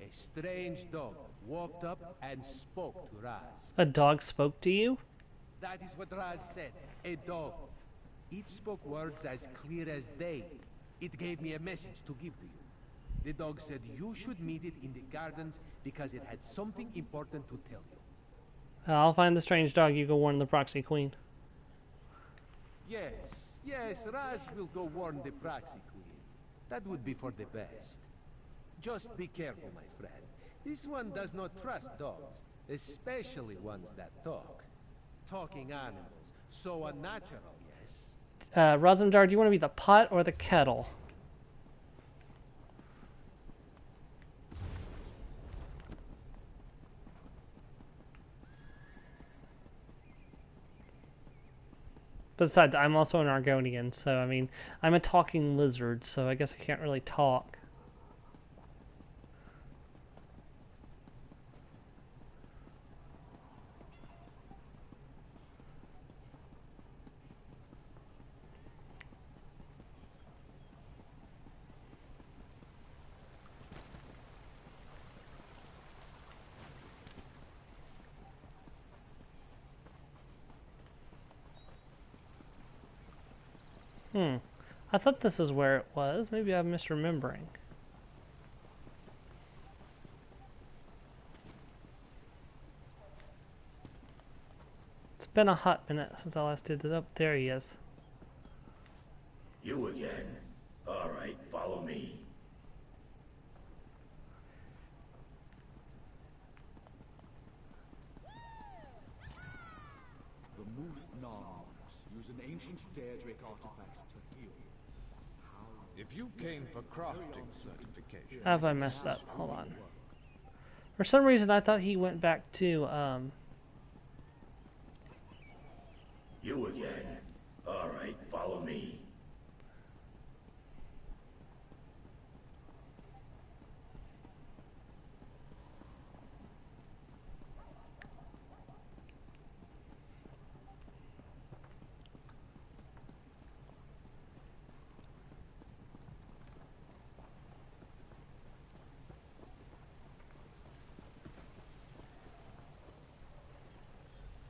A strange dog walked up and spoke to Raz. A dog spoke to you? That is what Raz said. A dog. It spoke words as clear as day. It gave me a message to give to you. The dog said you should meet it in the gardens because it had something important to tell you. I'll find the strange dog. You go warn the proxy queen. Yes, Raz will go warn the proxy queen. That would be for the best. Just be careful, my friend. This one does not trust dogs, especially ones that talk. Talking animals, so unnatural, yes? Rosendar, do you want to be the pot or the kettle? Besides, I'm also an Argonian, so, I mean, I'm a talking lizard, so I guess I can't really talk. I thought this is where it was. Maybe I'm misremembering. It's been a hot minute since I last did this. Oh, there he is. You again. Alright, follow me. The Muth-Nogs use an ancient Daedric artifact to heal. If you came for crafting certification... Have I messed up? Hold on. For some reason, I thought he went back to, You again. Alright, follow me.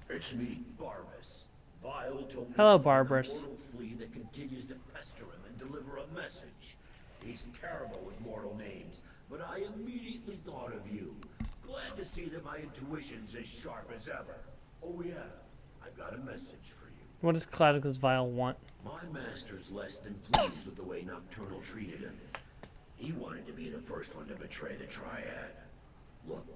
It's me, Barbas. Vile told me Hello, to find Barbarous. a mortal flea that continues to pester him and deliver a message. He's terrible with mortal names, but I immediately thought of you. Glad to see that my intuition's as sharp as ever. Oh yeah, I've got a message for you. what does Cladicus Vile want? My master's less than pleased with the way Nocturnal treated him. He wanted to be the first one to betray the Triad. Look,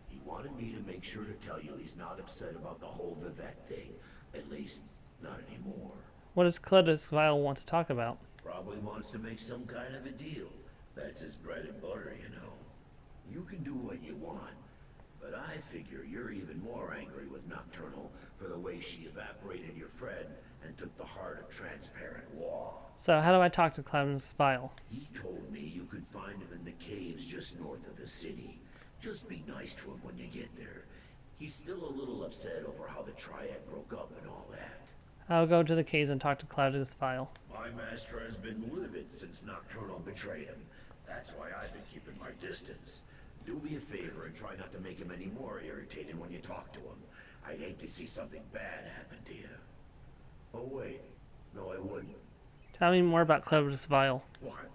he wanted me to make sure to tell you he's not upset about the whole Vivek thing. At least, not anymore. What does Cladicus Vile want to talk about? Probably wants to make some kind of a deal. That's his bread and butter, you know. You can do what you want, but I figure you're even more angry with Nocturnal for the way she evaporated your friend and took the heart of transparent law. So, how do I talk to Cladicus Vile? He told me you could find him in the caves just north of the city. Just be nice to him when you get there. He's still a little upset over how the Triad broke up and all that. I'll go to the caves and talk to Cladicus Vile. My master has been livid since Nocturnal betrayed him. That's why I've been keeping my distance. Do me a favor and try not to make him any more irritated when you talk to him. I'd hate to see something bad happen to you. Oh wait, no I wouldn't. Tell me more about Cladicus Vile. What?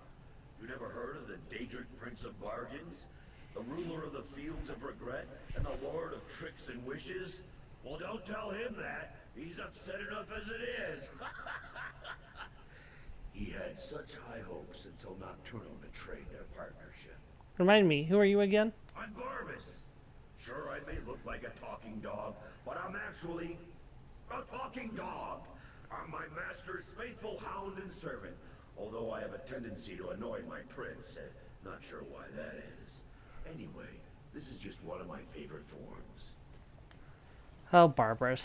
You never heard of the Daedric Prince of Bargains? The ruler of the Fields of Regret and the Lord of Tricks and Wishes? Well, don't tell him that. He's upset enough as it is. He had such high hopes until Nocturnal betrayed their partnership. Remind me, who are you again? I'm Barbas. Sure, I may look like a talking dog, but I'm actually a talking dog. I'm my master's faithful hound and servant, although I have a tendency to annoy my prince. Not sure why that is. Anyway, this is just one of my favorite forms. Oh, Barbarous.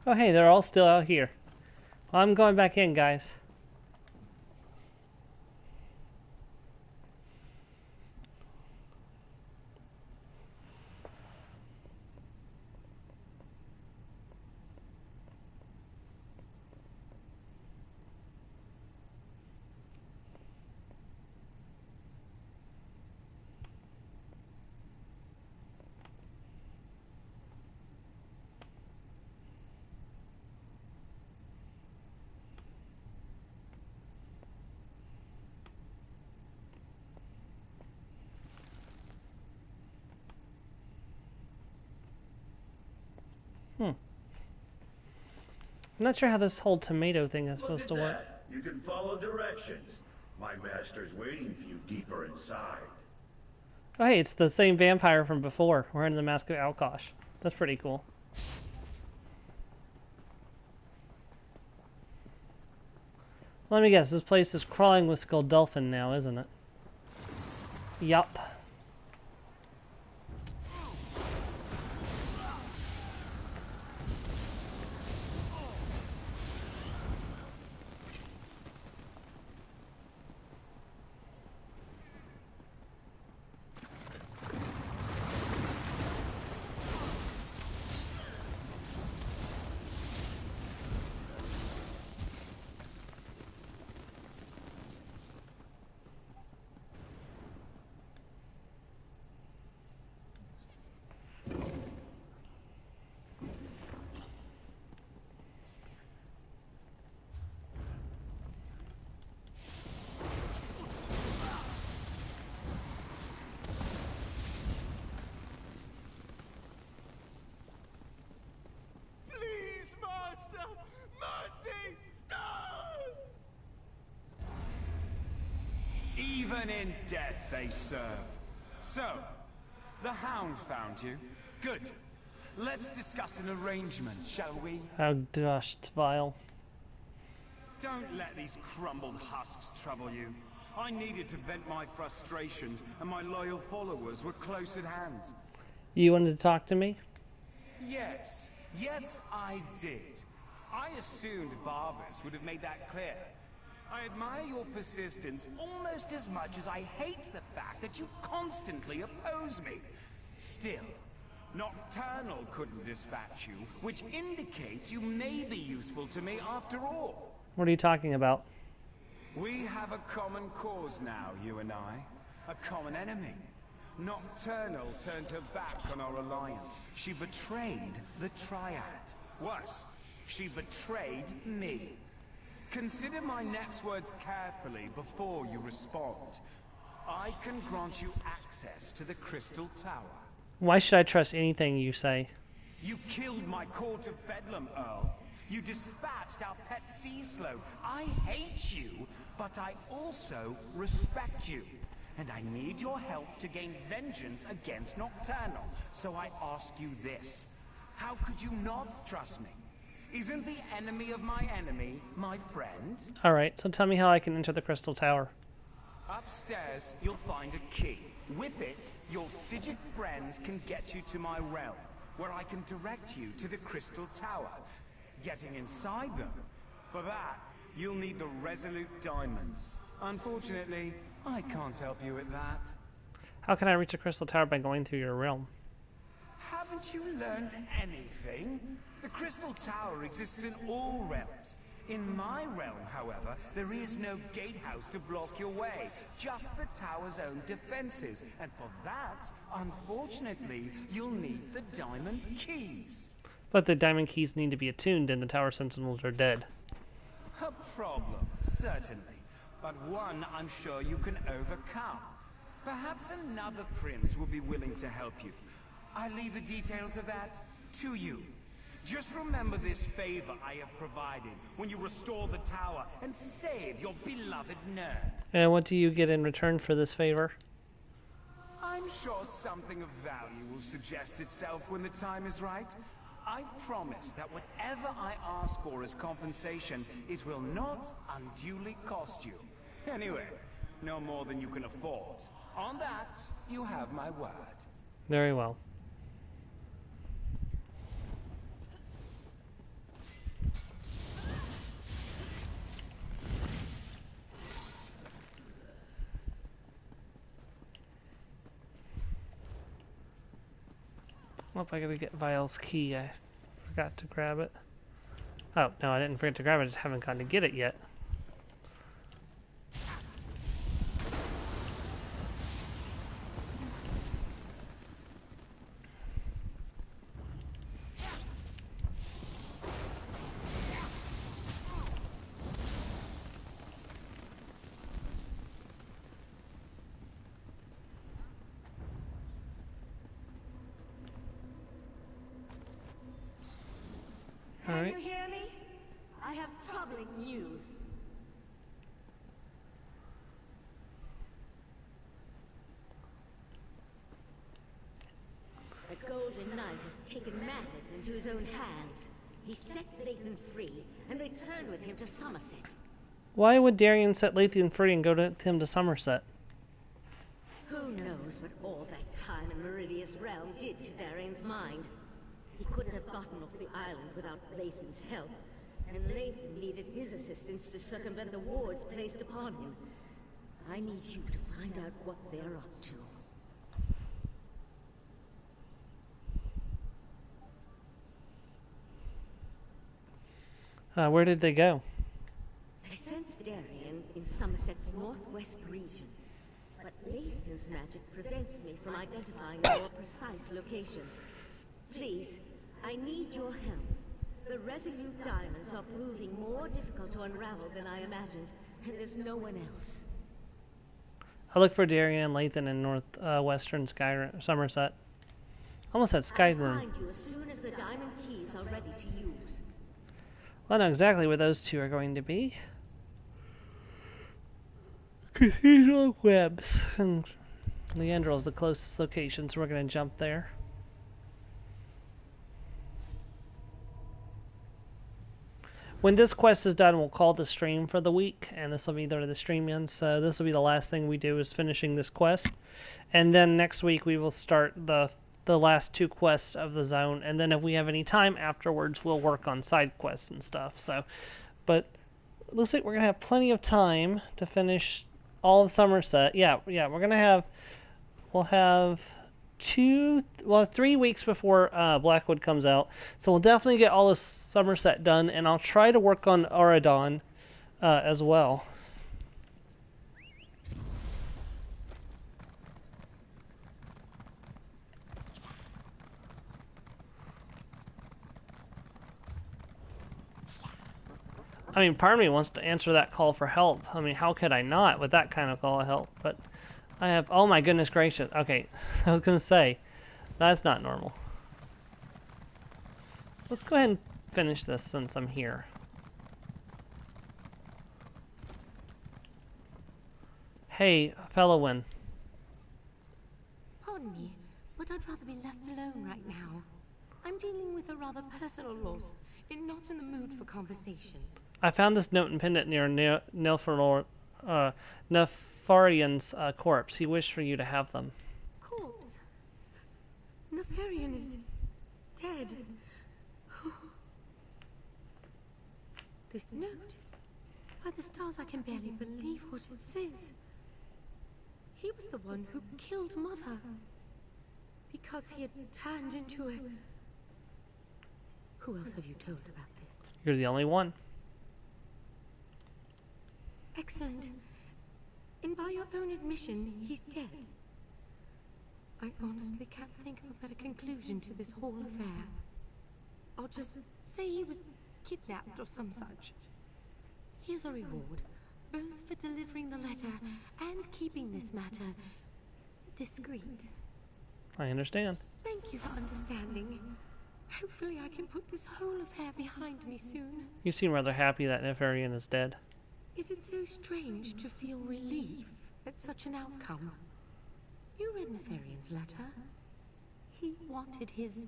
Oh hey, they're all still out here. Well, I'm going back in, guys. I'm not sure how this whole tomato thing is supposed to work. You can follow directions. My master's waiting for you deeper inside. Oh hey, it's the same vampire from before, wearing the mask of Alkosh. That's pretty cool. Let me guess, this place is crawling with Skulldolphin now, isn't it? Yup. Even in death they serve. So, the Hound found you. Good. Let's discuss an arrangement, shall we? How dust vile. Don't let these crumbled husks trouble you. I needed to vent my frustrations, and my loyal followers were close at hand. You wanted to talk to me? Yes. Yes, I did. I assumed Barbers would have made that clear. I admire your persistence almost as much as I hate the fact that you constantly oppose me. Still, Nocturnal couldn't dispatch you, which indicates you may be useful to me after all. What are you talking about? We have a common cause now, you and I. A common enemy. Nocturnal turned her back on our alliance. She betrayed the Triad. Worse, she betrayed me. Consider my next words carefully before you respond. I can grant you access to the Crystal Tower. Why should I trust anything you say? You killed my Court of Bedlam, Earl. You dispatched our pet sea slow. I hate you, but I also respect you. And I need your help to gain vengeance against Nocturnal. So I ask you this. How could you not trust me? Isn't the enemy of my enemy my friend? Alright, so tell me how I can enter the Crystal Tower. Upstairs, you'll find a key. With it, your Psijic friends can get you to my realm, where I can direct you to the Crystal Tower. Getting inside them, for that, you'll need the Resolute Diamonds. Unfortunately, I can't help you with that. How can I reach the Crystal Tower by going through your realm? Haven't you learned anything? The Crystal Tower exists in all realms. In my realm, however, there is no gatehouse to block your way, just the tower's own defenses. And for that, unfortunately, you'll need the diamond keys. But the diamond keys need to be attuned and the tower sentinels are dead. A problem, certainly. But one I'm sure you can overcome. Perhaps another prince will be willing to help you. I leave the details of that to you. Just remember this favor I have provided when you restore the tower and save your beloved nerd. And what do you get in return for this favor? I'm sure something of value will suggest itself when the time is right. I promise that whatever I ask for as compensation, it will not unduly cost you. Anyway, no more than you can afford. On that, you have my word. Very well. Oh, I gotta get Vile's key. I forgot to grab it. Oh, no, I didn't forget to grab it. I just haven't gone to get it yet. Can you hear me? I have troubling news. The Golden Knight has taken matters into his own hands. He set Lathan free and returned with him to Somerset. Why would Darian set Lathan free and go to him to Somerset? Who knows what all that time in Meridia's realm did to Darian's mind? He couldn't have gotten off the island without Lathan's help, and Lathan needed his assistance to circumvent the wards placed upon him. I need you to find out what they're up to. Where did they go? I sense Darian in Somerset's northwest region, but Lathan's magic prevents me from identifying a more precise location. Please, I need your help. The Resolute Diamonds are proving more difficult to unravel than I imagined, and there's no one else. I look for Darian and Lathan in northwestern Somerset. Almost said Skyrim. I'll find you as soon as the diamond keys are ready to use. Well, I know exactly where those two are going to be. Cathedral Webs. And Leandro is the closest location, so we're going to jump there. When this quest is done, we'll call the stream for the week, and this will be the stream ends. So this will be the last thing we do is finishing this quest, and then next week we will start the last two quests of the zone, and then if we have any time afterwards, we'll work on side quests and stuff. So, but it looks like we're gonna have plenty of time to finish all of Somerset. Yeah, we're gonna have. We'll have 3 weeks before Blackwood comes out, so we'll definitely get all this Somerset done, and I'll try to work on Auradon as well. I mean, part of me wants to answer that call for help. I mean, how could I not with that kind of call of help? But I have, oh my goodness gracious. Okay, I was going to say, that's not normal. Let's go ahead and finish this since I'm here. Hey, Fellowin. Pardon me, but I'd rather be left alone right now. I'm dealing with a rather personal loss, and not in the mood for conversation. I found this note and pendant near Nefarian's corpse. He wished for you to have them. Corpse? Nefarian is dead. This note? By the stars, I can barely believe what it says. He was the one who killed Mother. Because he had turned into a... Who else have you told about this? You're the only one. Excellent. And by your own admission, he's dead. I honestly can't think of a better conclusion to this whole affair. I'll just say he was kidnapped or some such. Here's a reward, both for delivering the letter and keeping this matter discreet. I understand. Thank you for understanding. Hopefully I can put this whole affair behind me soon. You seem rather happy that Nefarian is dead. Is it so strange to feel relief at such an outcome? You read Nefarian's letter. He wanted his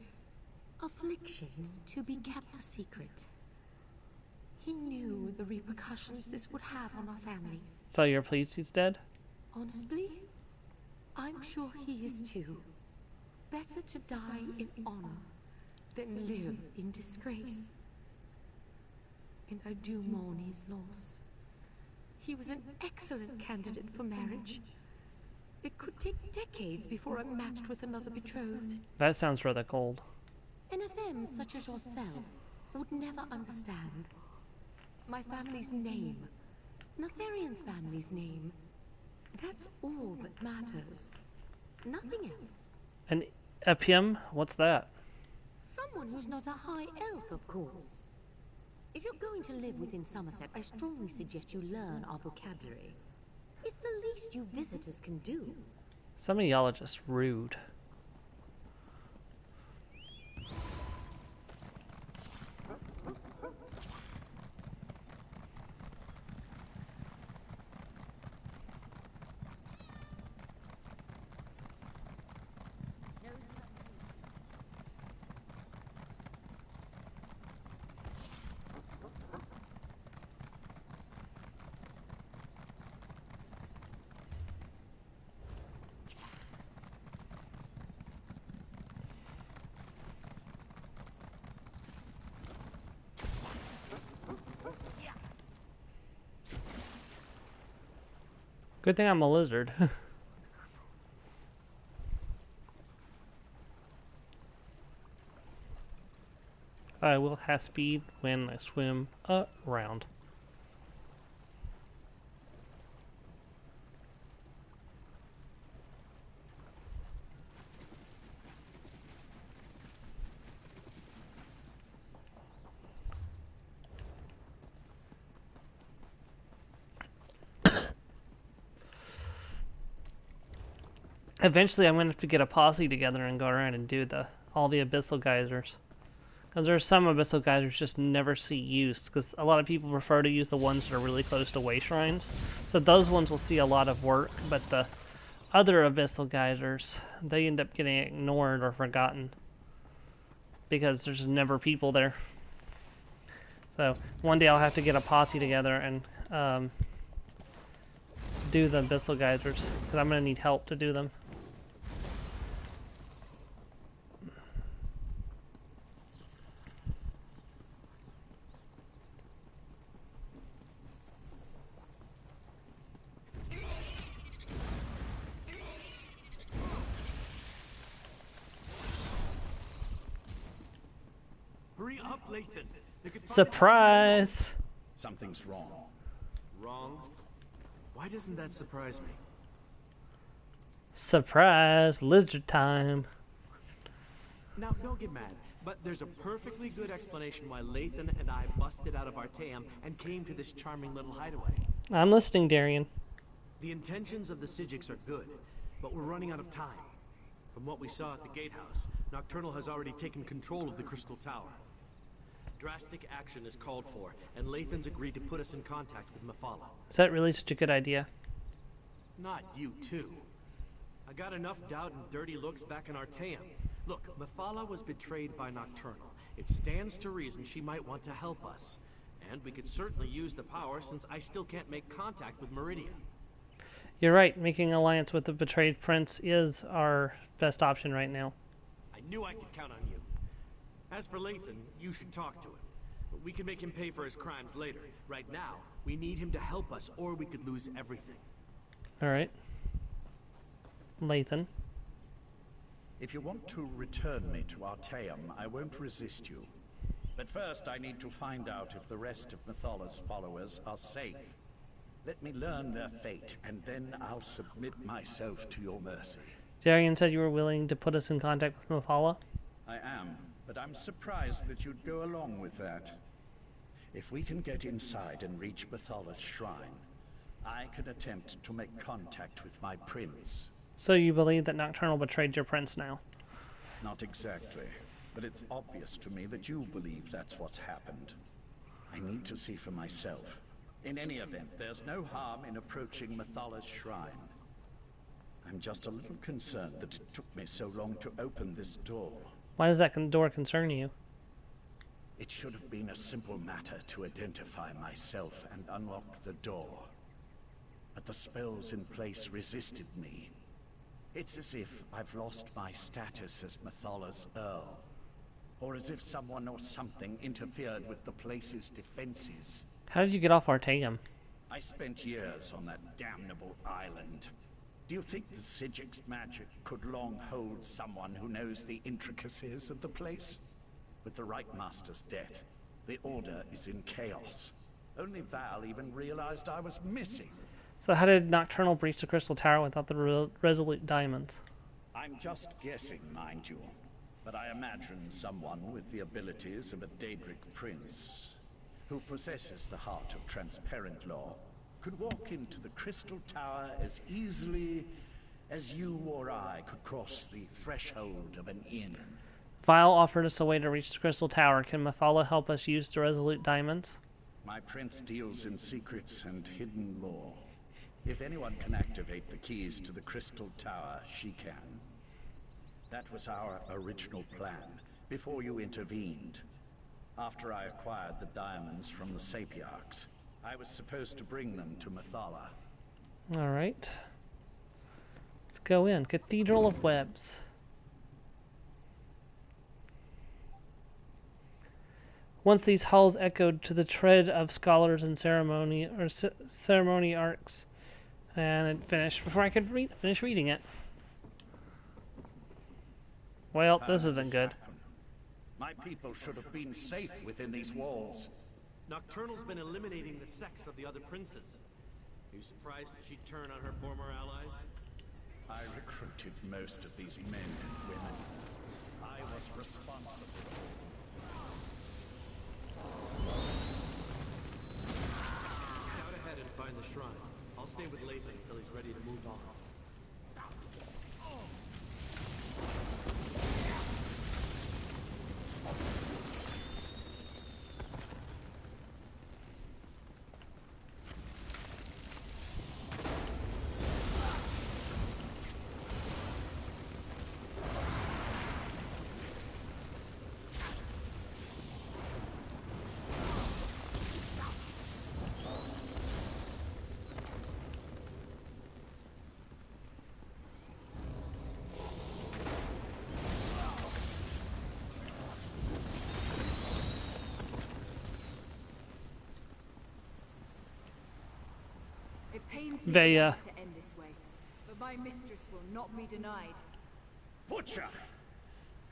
affliction to be kept a secret. He knew the repercussions this would have on our families. So you're pleased he's dead? Honestly, I'm sure he is too. Better to die in honor than live in disgrace. And I do mourn his loss. He was an excellent candidate for marriage. It could take decades before I'm matched with another betrothed. That sounds rather cold. And a femme such as yourself would never understand. My family's name, Notharian's family's name, that's all that matters. Nothing else. An epium? What's that? Someone who's not a high elf, of course. If you're going to live within Somerset, I strongly suggest you learn our vocabulary. It's the least you visitors can do. Some of y'all are just rude. Good thing I'm a lizard. I will have speed when I swim around. Eventually, I'm going to have to get a posse together and go around and do all the abyssal geysers. Because there's some abyssal geysers just never see use. Because a lot of people prefer to use the ones that are really close to way shrines. So those ones will see a lot of work. But the other abyssal geysers, they end up getting ignored or forgotten. Because there's never people there. So one day I'll have to get a posse together and do the abyssal geysers. Because I'm going to need help to do them. Hurry up, Lathan. Surprise! Something's wrong. Wrong? Why doesn't that surprise me? Surprise! Lizard time! Now, don't get mad, but there's a perfectly good explanation why Lathan and I busted out of Artaeum and came to this charming little hideaway. I'm listening, Darian. The intentions of the Psijics are good, but we're running out of time. From what we saw at the gatehouse, Nocturnal has already taken control of the Crystal Tower. Drastic action is called for, and Lathan's agreed to put us in contact with Mephala. Is that really such a good idea? Not you, too. I got enough doubt and dirty looks back in Artaeum. Look, Mephala was betrayed by Nocturnal. It stands to reason she might want to help us. And we could certainly use the power since I still can't make contact with Meridia. You're right, making alliance with the betrayed prince is our best option right now. I knew I could count on you. As for Lathan, you should talk to him. But we can make him pay for his crimes later. Right now, we need him to help us or we could lose everything. Alright. Lathan. If you want to return me to Artaeum, I won't resist you. But first I need to find out if the rest of Methala's followers are safe. Let me learn their fate, and then I'll submit myself to your mercy. Darian said you were willing to put us in contact with Mephala? I am, but I'm surprised that you'd go along with that. If we can get inside and reach Methala's shrine, I can attempt to make contact with my prince. So you believe that Nocturnal betrayed your prince now? Not exactly, but it's obvious to me that you believe that's what's happened. I need to see for myself. In any event, there's no harm in approaching Methala's shrine. I'm just a little concerned that it took me so long to open this door. Why does that door concern you? It should have been a simple matter to identify myself and unlock the door. But the spells in place resisted me. It's as if I've lost my status as Methala's Earl. Or as if someone or something interfered with the place's defenses. How did you get off Artaeum? I spent years on that damnable island. Do you think the Sigic's magic could long hold someone who knows the intricacies of the place? With the right master's death, the Order is in chaos. Only Val even realized I was missing. So how did Nocturnal breach the Crystal Tower without the Resolute Diamonds? I'm just guessing, mind you. But I imagine someone with the abilities of a Daedric prince, who possesses the heart of transparent law, could walk into the Crystal Tower as easily as you or I could cross the threshold of an inn. Vile offered us a way to reach the Crystal Tower. Can Mathala help us use the Resolute Diamonds? My prince deals in secrets and hidden lore. If anyone can activate the keys to the Crystal Tower, she can. That was our original plan, before you intervened. After I acquired the diamonds from the Sapiarchs, I was supposed to bring them to Mathala. Alright. Let's go in. Cathedral of Webs. Once these halls echoed to the tread of scholars and ceremoniarchs. And it finished before I could finish reading it. Well, this isn't good. My people should have been safe within these walls. Nocturnal's been eliminating the sects of the other princes. Are you surprised that she'd turn on her former allies? I recruited most of these men and women. I was responsible for them. Scout ahead and find the shrine. I'll stay with Lathan until he's ready to move on. It pains me They, to end this way, but my mistress will not be denied. Butcher!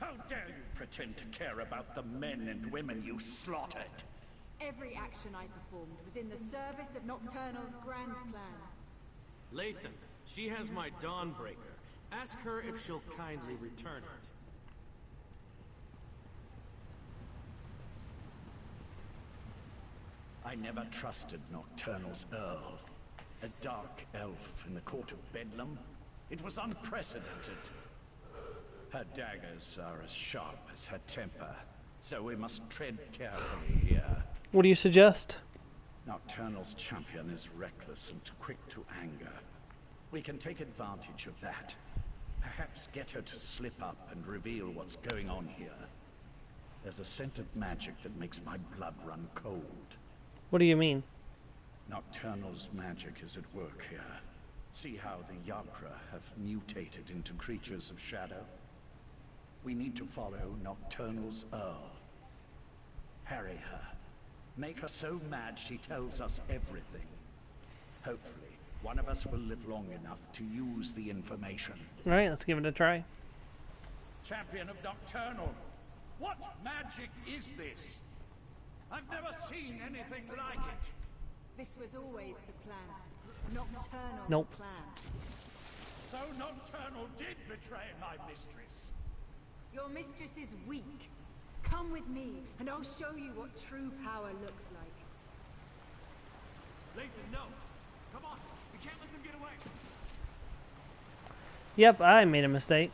How dare you pretend to care about the men and women you slaughtered? Every action I performed was in the service of Nocturnal's grand plan. Lathan, she has my Dawnbreaker. Ask her if she'll kindly return it. I never trusted Nocturnal's Earl. A dark elf in the court of Bedlam? It was unprecedented. Her daggers are as sharp as her temper, so we must tread carefully here. What do you suggest? Nocturnal's champion is reckless and quick to anger. We can take advantage of that. Perhaps get her to slip up and reveal what's going on here. There's a scent of magic that makes my blood run cold. What do you mean? Nocturnal's magic is at work here. See how the Yakra have mutated into creatures of shadow? We need to follow Nocturnal's Earl. Harry her. Make her so mad she tells us everything. Hopefully, one of us will live long enough to use the information. Alright, let's give it a try. Champion of Nocturnal, what magic is this? I've never seen anything like it. This was always the plan. Nocturnal's Nope. plan. So Nocturnal did betray my mistress. Your mistress is weak. Come with me, and I'll show you what true power looks like. Lathan, no! Come on! We can't let them get away! Yep, I made a mistake.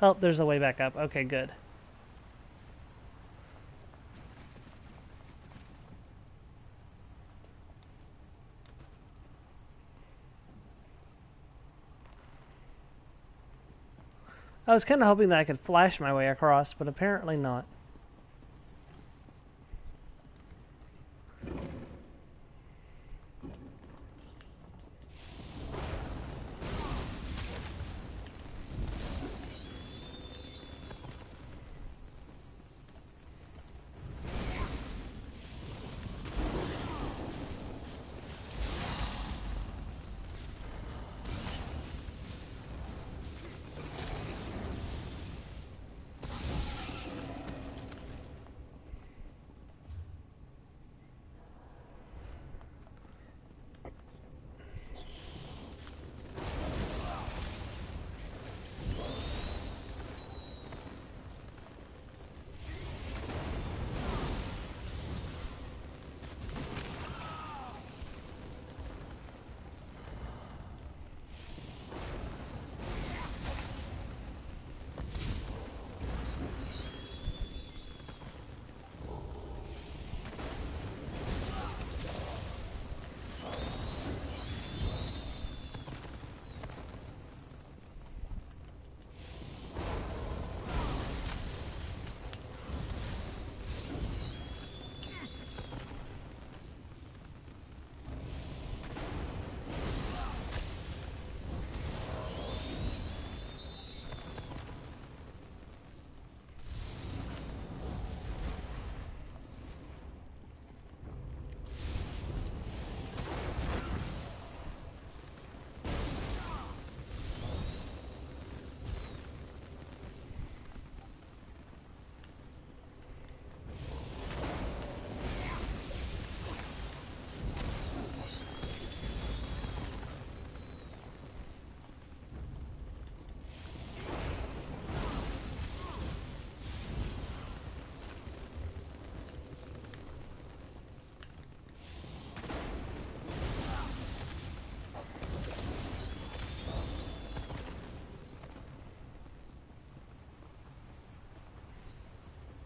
Oh, there's a way back up. Okay, good. I was kind of hoping that I could flash my way across, but apparently not.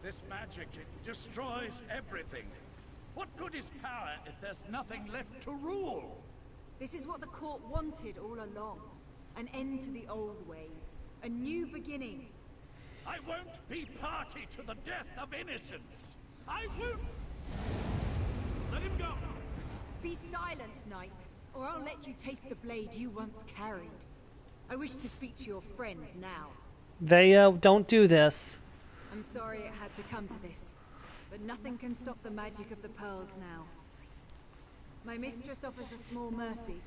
This magic, it destroys everything. What good is power if there's nothing left to rule? This is what the court wanted all along. An end to the old ways. A new beginning. I won't be party to the death of innocents. I won't. Let him go. Be silent, knight, or I'll let you taste the blade you once carried. I wish to speak to your friend now. Veo, don't do this. I'm sorry it had to come to this, but nothing can stop the magic of the pearls now. My mistress offers a small mercy.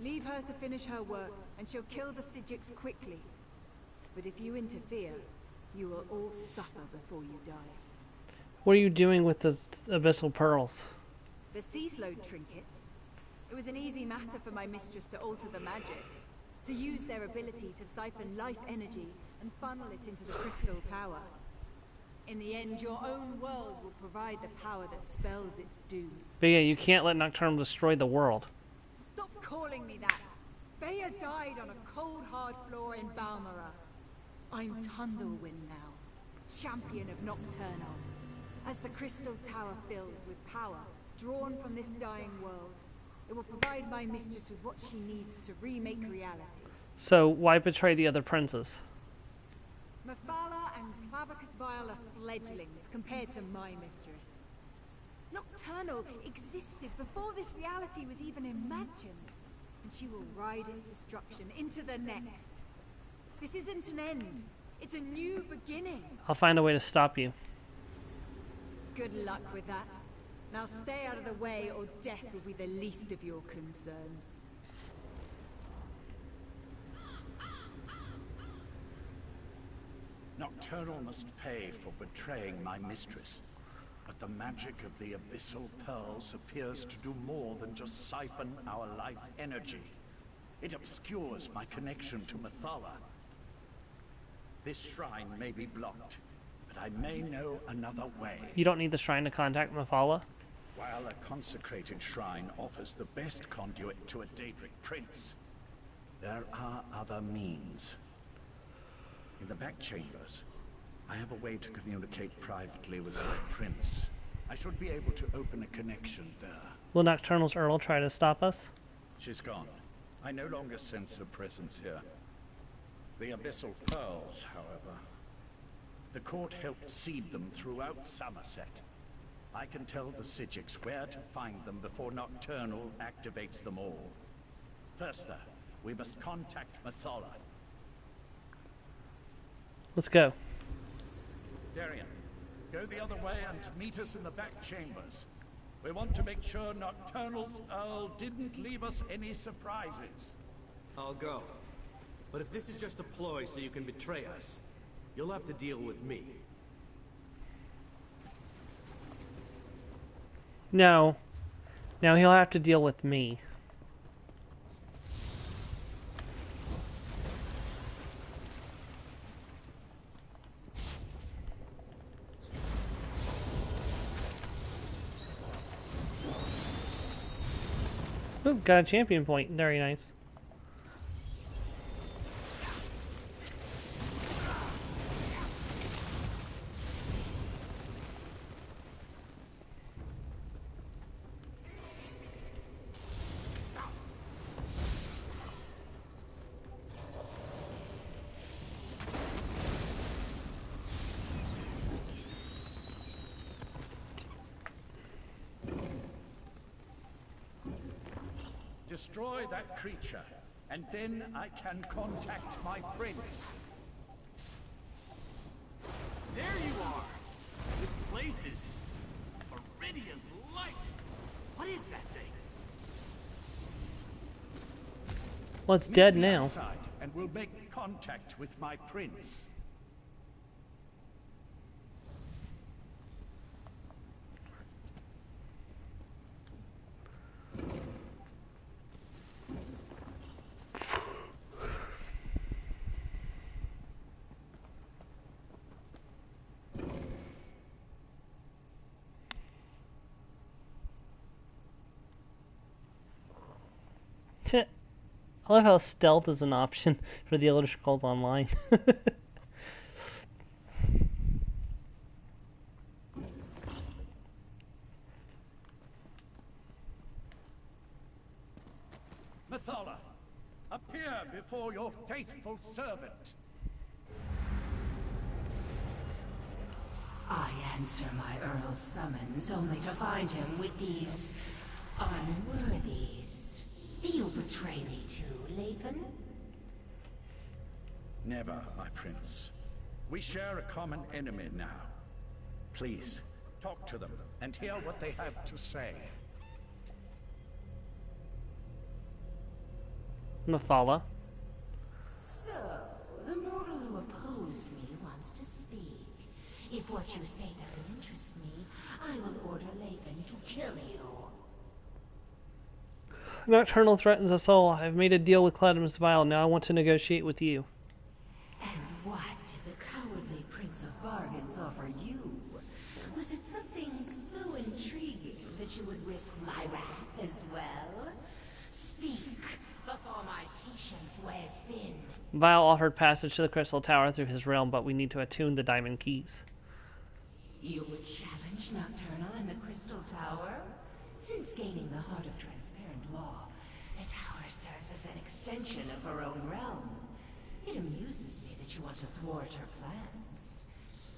Leave her to finish her work, and she'll kill the Psijics quickly. But if you interfere, you will all suffer before you die. What are you doing with the abyssal pearls? The sea slode trinkets. It was an easy matter for my mistress to alter the magic, to use their ability to siphon life energy and funnel it into the crystal tower. In the end, your own world will provide the power that spells its doom. Veo, you can't let Nocturnal destroy the world. Stop calling me that! Bea died on a cold, hard floor in Balmora. I'm Tundlewind now, champion of Nocturnal. As the crystal tower fills with power, drawn from this dying world, it will provide my mistress with what she needs to remake reality. So, why betray the other princes? Mephala and Clavicus Vile are fledglings compared to my mistress. Nocturnal existed before this reality was even imagined, and she will ride its destruction into the next. This isn't an end, it's a new beginning. I'll find a way to stop you. Good luck with that. Now stay out of the way, or death will be the least of your concerns. Nocturnal must pay for betraying my mistress. But the magic of the abyssal pearls appears to do more than just siphon our life energy. It obscures my connection to Mephala. This shrine may be blocked, but I may know another way. You don't need the shrine to contact Mephala? While a consecrated shrine offers the best conduit to a Daedric prince, there are other means. In the back chambers, I have a way to communicate privately with my prince. I should be able to open a connection there. Will Nocturnal's Earl try to stop us? She's gone. I no longer sense her presence here. The abyssal pearls, however. The court helped seed them throughout Somerset. I can tell the Psijics where to find them before Nocturnal activates them all. First, though, we must contact Mephala. Let's go. Darian, go the other way and meet us in the back chambers. We want to make sure Nocturnal's Earl didn't leave us any surprises. I'll go. But if this is just a ploy so you can betray us, you'll have to deal with me. No. Now he'll have to deal with me. Ooh, got a champion point. Very nice. Destroy that creature, and then I can contact my prince. There you are! This place is already as light! What is that thing? Well, it's dead Meet me now. outside, and we'll make contact with my prince. I love how stealth is an option for the Elder Scrolls Online. ESO, your faithful servant. I answer my Earl's summons only to find him with these unworthies. Do you betray me too, Lathan? Never, my prince. We share a common enemy now. Please, talk to them and hear what they have to say. Mephala. So, the mortal who opposed me wants to speak. If what you say doesn't interest me, I will order Lathan to kill you. Nocturnal threatens us all. I've made a deal with Cladam's Vial. Now I want to negotiate with you. And what did the cowardly Prince of Bargains offer you? Was it something so intriguing that you would risk my wrath as well? Speak, before my patience wears thin. Vial offered passage to the Crystal Tower through his realm, but we need to attune the Diamond Keys. You would challenge Nocturnal in the Crystal Tower? Since gaining the Heart of Transparent Law, the tower serves as an extension of her own realm. It amuses me that you want to thwart her plans.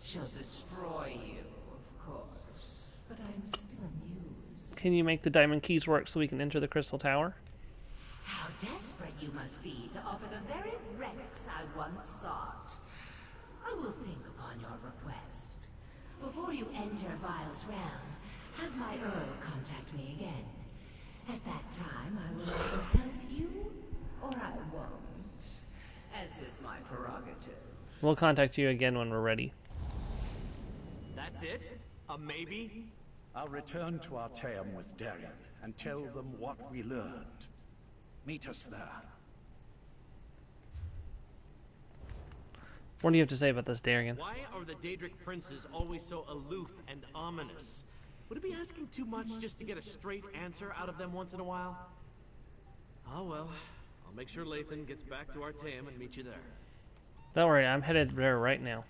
She'll destroy you, of course, but I'm still amused. Can you make the Diamond Keys work so we can enter the Crystal Tower? How desperate you must be to offer the very relics I once sought. I will think upon your request. Before you enter Vial's realm, have my Earl contact me again. At that time, I will either help you, or I won't. As is my prerogative. We'll contact you again when we're ready. That's it? A maybe? I'll return to Artaeum with Darien and tell them what we learned. Meet us there. What do you have to say about this, Darien? Why are the Daedric princes always so aloof and ominous? Would it be asking too much just to get a straight answer out of them once in a while? Oh well, I'll make sure Lathan gets back to Artaeum and meet you there. Don't worry, I'm headed there right now.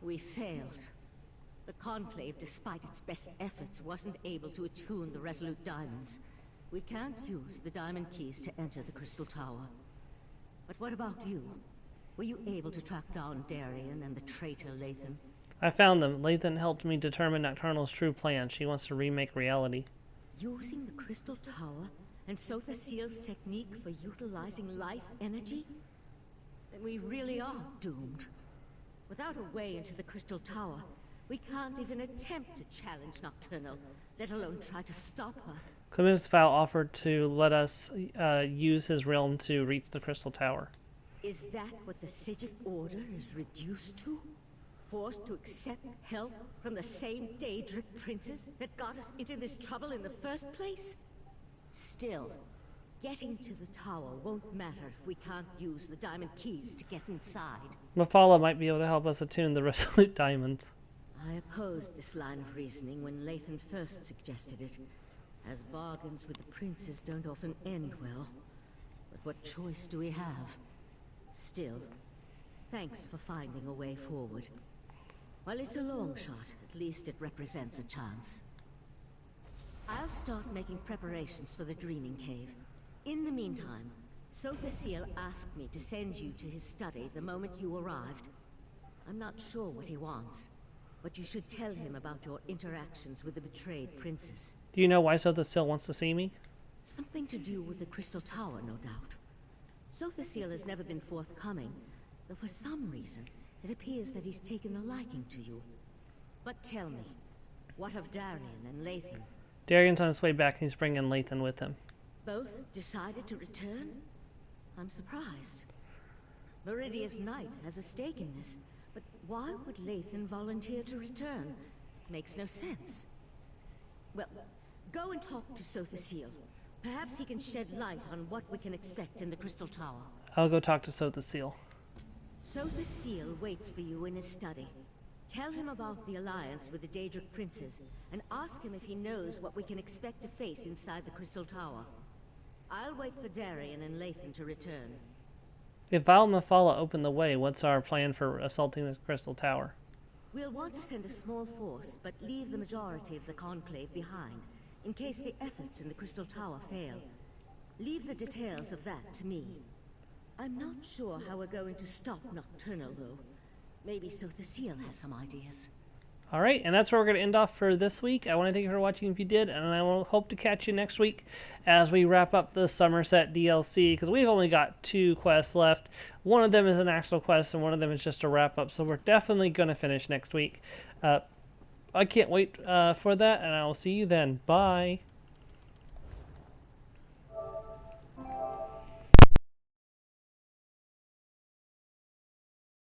We failed. The Conclave, despite its best efforts, wasn't able to attune the Resolute Diamonds. We can't use the Diamond Keys to enter the Crystal Tower. But what about you? Were you able to track down Darien and the traitor Lathan? I found them. Lathan helped me determine Nocturnal's true plan. She wants to remake reality. Using the Crystal Tower and Sotha Seal's technique for utilizing life energy? Then we really are doomed. Without a way into the Crystal Tower, we can't even attempt to challenge Nocturnal, let alone try to stop her. Clemens Vial offered to let us use his realm to reach the Crystal Tower. Is that what the Psijic Order is reduced to? Forced to accept help from the same Daedric princes that got us into this trouble in the first place? Still, getting to the tower won't matter if we can't use the Diamond Keys to get inside. Mephala might be able to help us attune the Resolute Diamonds. I opposed this line of reasoning when Lathan first suggested it, as bargains with the princes don't often end well. But what choice do we have? Still, thanks for finding a way forward. While it's a long shot, at least it represents a chance. I'll start making preparations for the Dreaming Cave. In the meantime, Sotha Seal asked me to send you to his study the moment you arrived. I'm not sure what he wants, but you should tell him about your interactions with the betrayed princess. Do you know why Sotha still wants to see me? Something to do with the Crystal Tower, no doubt. Sotha has never been forthcoming, though for some reason, it appears that he's taken a liking to you. But tell me, what of Darian and Lathan? Darian's on his way back and he's bringing Lathan with him. Both decided to return? I'm surprised. Meridia's knight has a stake in this, but why would Lathan volunteer to return? Makes no sense. Well, go and talk to Sotha. Perhaps he can shed light on what we can expect in the Crystal Tower. I'll go talk to Sotha. Sotha waits for you in his study. Tell him about the alliance with the Daedric princes, and ask him if he knows what we can expect to face inside the Crystal Tower. I'll wait for Darian and Lathan to return. If Val and Mephala open the way, what's our plan for assaulting the Crystal Tower? We'll want to send a small force, but leave the majority of the Conclave behind, in case the efforts in the Crystal Tower fail. Leave the details of that to me. I'm not sure how we're going to stop Nocturnal, though. Maybe Sotha has some ideas. Alright, and that's where we're going to end off for this week. I want to thank you for watching if you did, and I will hope to catch you next week as we wrap up the Somerset DLC, because we've only got 2 quests left. One of them is an actual quest, and one of them is just a wrap-up, so we're definitely going to finish next week. I can't wait for that, and I will see you then. Bye!